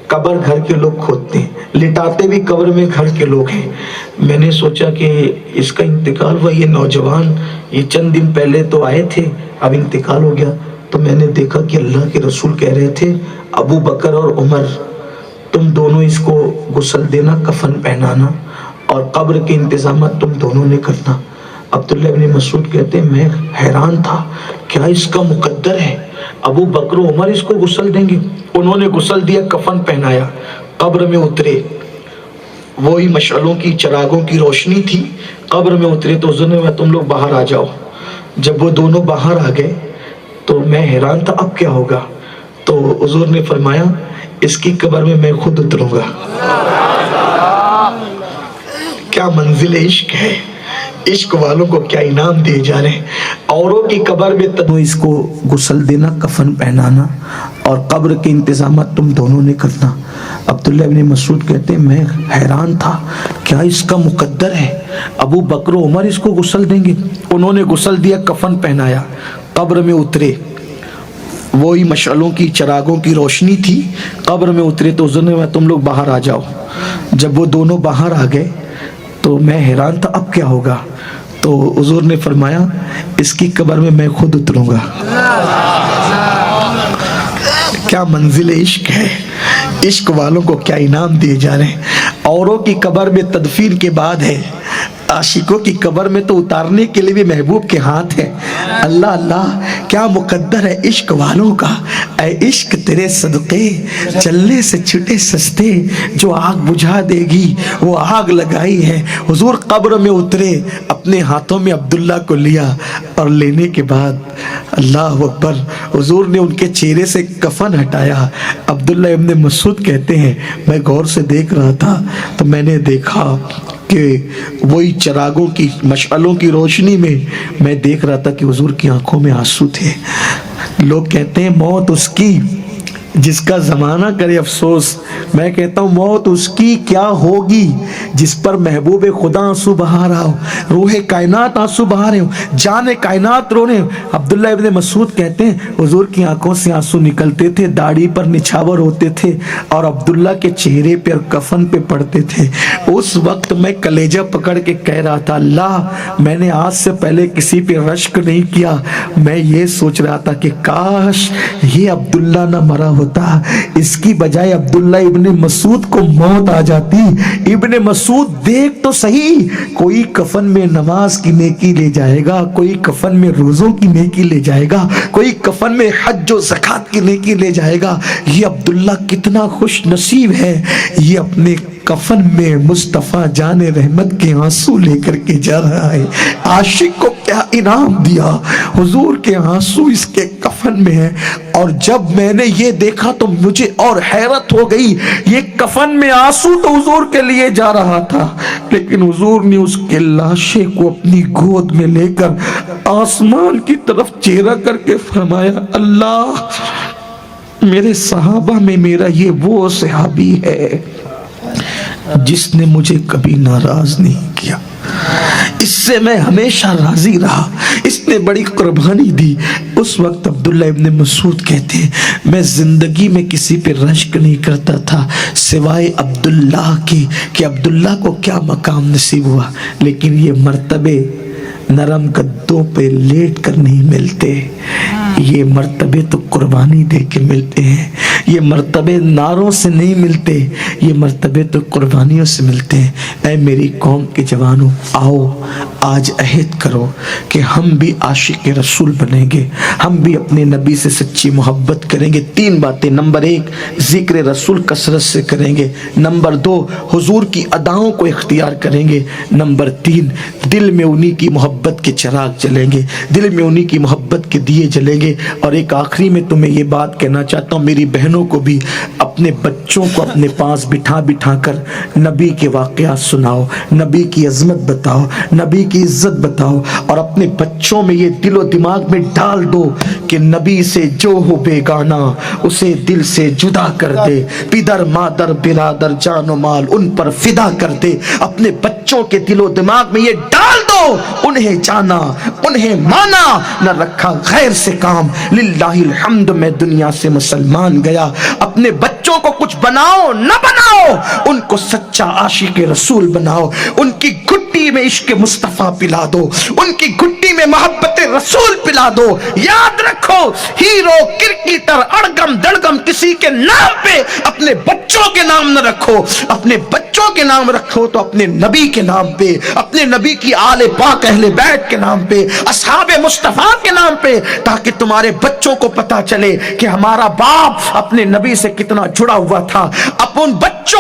قبر گھر کے لوگ کھودتے ہیں, لٹاتے بھی قبر میں گھر کے لوگ ہیں. میں نے سوچا کہ اس کا انتقال ہوا, یہ نوجوان یہ چند دن پہلے تو آئے تھے, اب انتقال ہو گیا. تو میں نے دیکھا کہ اللہ کے رسول کہہ رہے تھے ابو بکر اور عمر تم دونوں اس کو غسل دینا, کفن پہنانا اور قبر کے انتظامات تم دونوں نے کرنا. عبداللہ ابن مسعود کہتے ہیں میں حیران تھا, کیا اس کا مقدر ہے, ابو بکر و عمر اس کو غسل دیں گے. انہوں نے غسل دیا, کفن پہنایا, قبر میں اترے. وہی مشعلوں کی چراغوں کی روشنی تھی. قبر میں اترے تو حضور نے کہا تم لوگ باہر آ جاؤ. جب وہ دونوں باہر آ گئے تو میں حیران تھا اب کیا ہوگا. تو حضور نے فرمایا اس کی قبر میں میں خود اتروں گا. کیا منزل عشق ہے, عشق والوں کو کیا انعام دیے جا رہے ہیں. اوروں کی قبر میں تو اس کو غسل دینا, کفن پہنانا اور قبر کے انتظامات تم دونوں نے کرنا. عبداللہ ابن مسعود کہتے ہیں میں حیران تھا, کیا اس کا مقدر ہے, ابو بکر و عمر اس کو غسل دیں گے. انہوں نے غسل دیا, کفن پہنایا, قبر میں اترے. وہی مشعلوں کی چراغوں کی روشنی تھی. قبر میں اترے تو حضور نے کہا تم لوگ باہر آ جاؤ. جب وہ دونوں باہر آ گئے تو میں حیران تھا اب کیا ہوگا. تو حضور نے فرمایا اس کی قبر میں خود اتروں گا. کیا منزل عشق ہے, عشق والوں کو کیا انعام دیے جا رہے ہیں. اوروں کی قبر میں تدفین کے بعد ہے, عاشقوں کی قبر میں تو اتارنے کے لیے بھی محبوب کے ہاتھ ہے. اللہ اللہ کیا مقدر ہے عشق والوں کا. اے عشق تیرے صدقے چلنے سے چھٹے سستے, جو آگ بجھا دے گی وہ آگ لگائی ہے. حضور قبر میں اترے, اپنے ہاتھوں میں عبداللہ کو لیا اور لینے کے بعد اللہ اکبر حضور نے ان کے چہرے سے کفن ہٹایا. عبداللہ ابن مسعود کہتے ہیں میں غور سے دیکھ رہا تھا تو میں نے دیکھا کہ وہی چراغوں کی مشعلوں کی روشنی میں میں دیکھ رہا تھا کہ حضور کی آنکھوں میں آنسو تھے. لوگ کہتے ہیں موت اس کی جس کا زمانہ کرے افسوس. میں کہتا ہوں موت اس کی کیا ہوگی جس پر محبوب خدا آنسو بہا رہا ہو, روح کائنات آنسو بہا رہے ہو, جان کائنات رو رہے ہو. عبداللہ ابن مسعود کہتے ہیں حضور کی آنکھوں سے آنسو نکلتے تھے, داڑھی پر نچھاور ہوتے تھے اور عبداللہ کے چہرے پر کفن پہ پڑتے تھے. اس وقت میں کلیجہ پکڑ کے کہہ رہا تھا اللہ میں نے آج سے پہلے کسی پہ رشک نہیں کیا. میں یہ سوچ رہا تھا کہ کاش یہ عبداللہ نہ مرا ہوتا, اس کی بجائے عبداللہ ابن مسعود کو موت آ جاتی. ابن مسعود دیکھ تو صحیح, کوئی کفن میں نماز کی نیکی لے جائے گا, کوئی کفن میں روزوں کی نیکی لے جائے گا, کوئی کفن میں حج و زکات کی نیکی لے جائے گا. یہ عبداللہ کتنا خوش نصیب ہے, یہ اپنے کفن میں مصطفیٰ جان رحمت کے آنسو لے کر کے جا رہا ہے. عاشق کو کیا انعام دیا, حضور کے آنسو اس کے کفن میں ہے. اور جب میں نے یہ دیکھا تو مجھے اور حیرت ہو گئی, یہ کفن میں آنسو تو حضور کے لیے جا رہا تھا, لیکن حضور نے اس کے لاشے کو اپنی گود میں لے کر آسمان کی طرف چہرہ کر کے فرمایا, اللہ میرے صحابہ میں میرا یہ وہ صحابی ہے جس نے مجھے کبھی ناراض نہیں کیا, اس سے میں ہمیشہ راضی رہا, اس نے بڑی قربانی دی. اس وقت عبداللہ ابن مسعود کہتے ہیں میں زندگی میں کسی پہ رشک نہیں کرتا تھا سوائے عبداللہ کی, کہ عبداللہ کو کیا مقام نصیب ہوا, لیکن یہ مرتبے نرم گدوں پہ لیٹ کر نہیں ملتے, یہ مرتبے تو قربانی دے کے ملتے ہیں, یہ مرتبے نعروں سے نہیں ملتے, یہ مرتبے تو قربانیوں سے ملتے ہیں. اے میری قوم کے جوانوں, آؤ آج عہد کرو کہ ہم بھی عاشق رسول بنیں گے, ہم بھی اپنے نبی سے سچی محبت کریں گے. 3 باتیں, نمبر 1 ذکر رسول کثرت سے کریں گے, نمبر 2 حضور کی اداؤں کو اختیار کریں گے, نمبر 3 دل میں انہی کی محبت کے چراغ جلیں گے, دل میں انہی کی محبت کے دیے جلیں گے. اور ایک آخری میں تمہیں یہ بات کہنا چاہتا ہوں, میری بہنوں کو بھی اپنے بچوں کو اپنے پاس بٹھا کر نبی کے واقعات سناؤ, نبی کی عظمت بتاؤ, نبی کی عزت بتاؤ, اور اپنے بچوں میں یہ دل و دماغ میں ڈال دو کہ نبی سے جو ہو بیگانہ اسے دل سے جدا کر دے, پدر مادر برادر جان و مال ان پر فدا کر دے. اپنے بچوں کے دل و دماغ میں یہ ڈال دو, انہیں جانا انہیں مانا, نہ رکھا غیر سے کام, للہ الحمد میں دنیا سے مسلمان گیا. اپنے بچوں کو کچھ بناؤ نہ بناؤ, ان کو سچا عاشق رسول بناؤ, ان کی گھٹی میں عشق مصطفیٰ پلا دو, ان کی گھٹی میں محبت رسول پلا دو. یاد رکھو, ہیرو کرکٹر اڑگم دڑگم کسی کے نام پہ اپنے بچوں کے نام نہ رکھو, اپنے بچوں کے نام رکھو تو اپنے نبی کے نام پہ, اپنے نبی کی آل پاک اہل بیت کے نام پہ, اصحاب مصطفیٰ کے نام پہ, تاکہ تمہارے بچوں کو پتا چلے کہ ہمارا باپ اپنے نبی سے کتنا جڑا ہوا تھا. اپن بچوں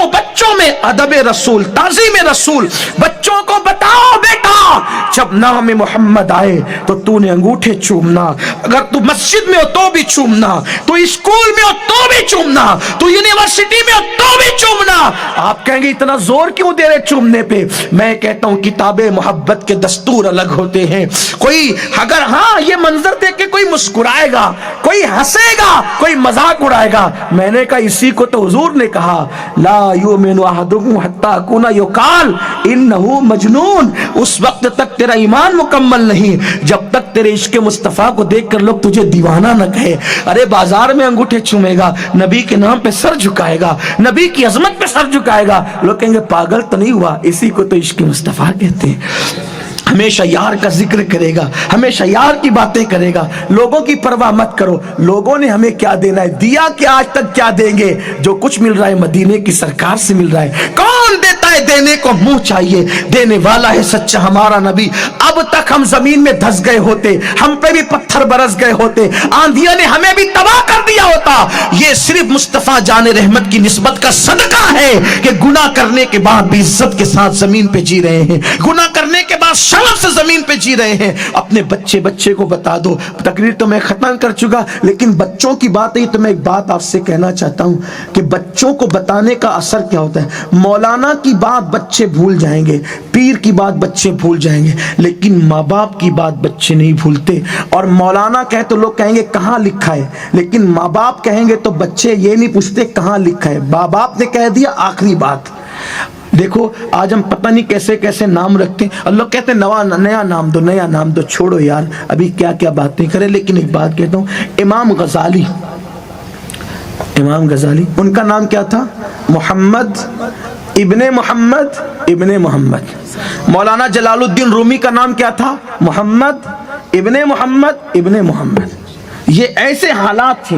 میں ادب رسول, تعظیم رسول, بچوں کو بتاؤ بیٹا جب نام محمد آئے تو تو نے انگوٹھے چومنا, اگر تو مسجد میں ہو تو بھی چومنا, تو اسکول میں ہو تو بھی چومنا, تو یونیورسٹی میں ہو تو بھی چومنا. آپ کہیں گے اتنا زور کیوں دے رہے چومنے پہ؟ میں کہتا ہوں کتاب محبت کے دستور الگ ہوتے ہیں. کوئی اگر ہاں یہ منظر دیکھ کے کوئی مسکرائے گا, کوئی ہنسے گا, کوئی مذاق اڑائے گا, میں نے کہا اسی کو تو حضور نے کہا لا یؤمن احدکم حتی اکون یقال انہ مجنون. اس وقت تک تیرا ایمان مکمل نہیں جب تک تیرے عشق مصطفیٰ کو دیکھ کر لوگ تجھے دیوانہ نہ کہے. ارے بازار میں انگوٹھے چومے گا, نبی کے نام پہ سر جھکائے گا, نبی کی عظمت پہ سر جھکائے گا, لوگ کہیں گے پاگل تو نہیں ہوا. اسی کو تو عشق مصطفیٰ کہتے ہیں. ہمیشہ یار کا ذکر کرے گا, ہمیشہ یار کی باتیں کرے گا. لوگوں کی پرواہ مت کرو, لوگوں نے ہمیں کیا دینا ہے, دیا کہ آج تک کیا دیں گے. جو کچھ مل رہا ہے مدینے کی سرکار سے مل رہا ہے. کون دیتا ہے, دینے کو منہ چاہیے, دینے والا ہے سچا ہمارا نبی. اب تک ہم زمین میں دھس گئے ہوتے, ہم پہ بھی پتھر برس گئے ہوتے, آندھیوں نے ہمیں بھی تباہ کر دیا ہوتا. یہ صرف مصطفیٰ جان رحمت کی نسبت کا صدقہ ہے کہ گناہ کرنے کے بعد بھی عزت کے ساتھ زمین پہ جی رہے ہیں, گناہ کرنے کے بعد شرف سے زمین پہ جی رہے ہیں. اپنے بچے کو بتا دو. تقریر تو میں ختم کر چکا, لیکن بچوں کی بات ہے تو میں ایک بات آپ سے کہنا چاہتا ہوں کہ بچوں کو بتانے کا اثر کیا ہوتا ہے. مولانا کی بات بچے بھول جائیں گے, پیر کی بات بچے بھول جائیں گے, لیکن ماں باپ کی بات بچے نہیں بھولتے. اور مولانا کہے تو لوگ کہیں گے کہاں لکھا ہے, لیکن ماں باپ کہیں گے تو بچے یہ نہیں پوچھتے کہاں لکھا ہے, ماں باپ نے کہہ دیا آخری بات. دیکھو آج ہم پتہ نہیں کیسے کیسے نام رکھتے ہیں, اللہ کہتے ہیں نیا نام دو, نیا نام دو. چھوڑو یار ابھی کیا کیا باتیں کریں. لیکن ایک بات کہتا ہوں, امام غزالی ان کا نام کیا تھا؟ محمد ابن محمد. مولانا جلال الدین رومی کا نام کیا تھا؟ محمد ابن محمد. یہ ایسے حالات تھے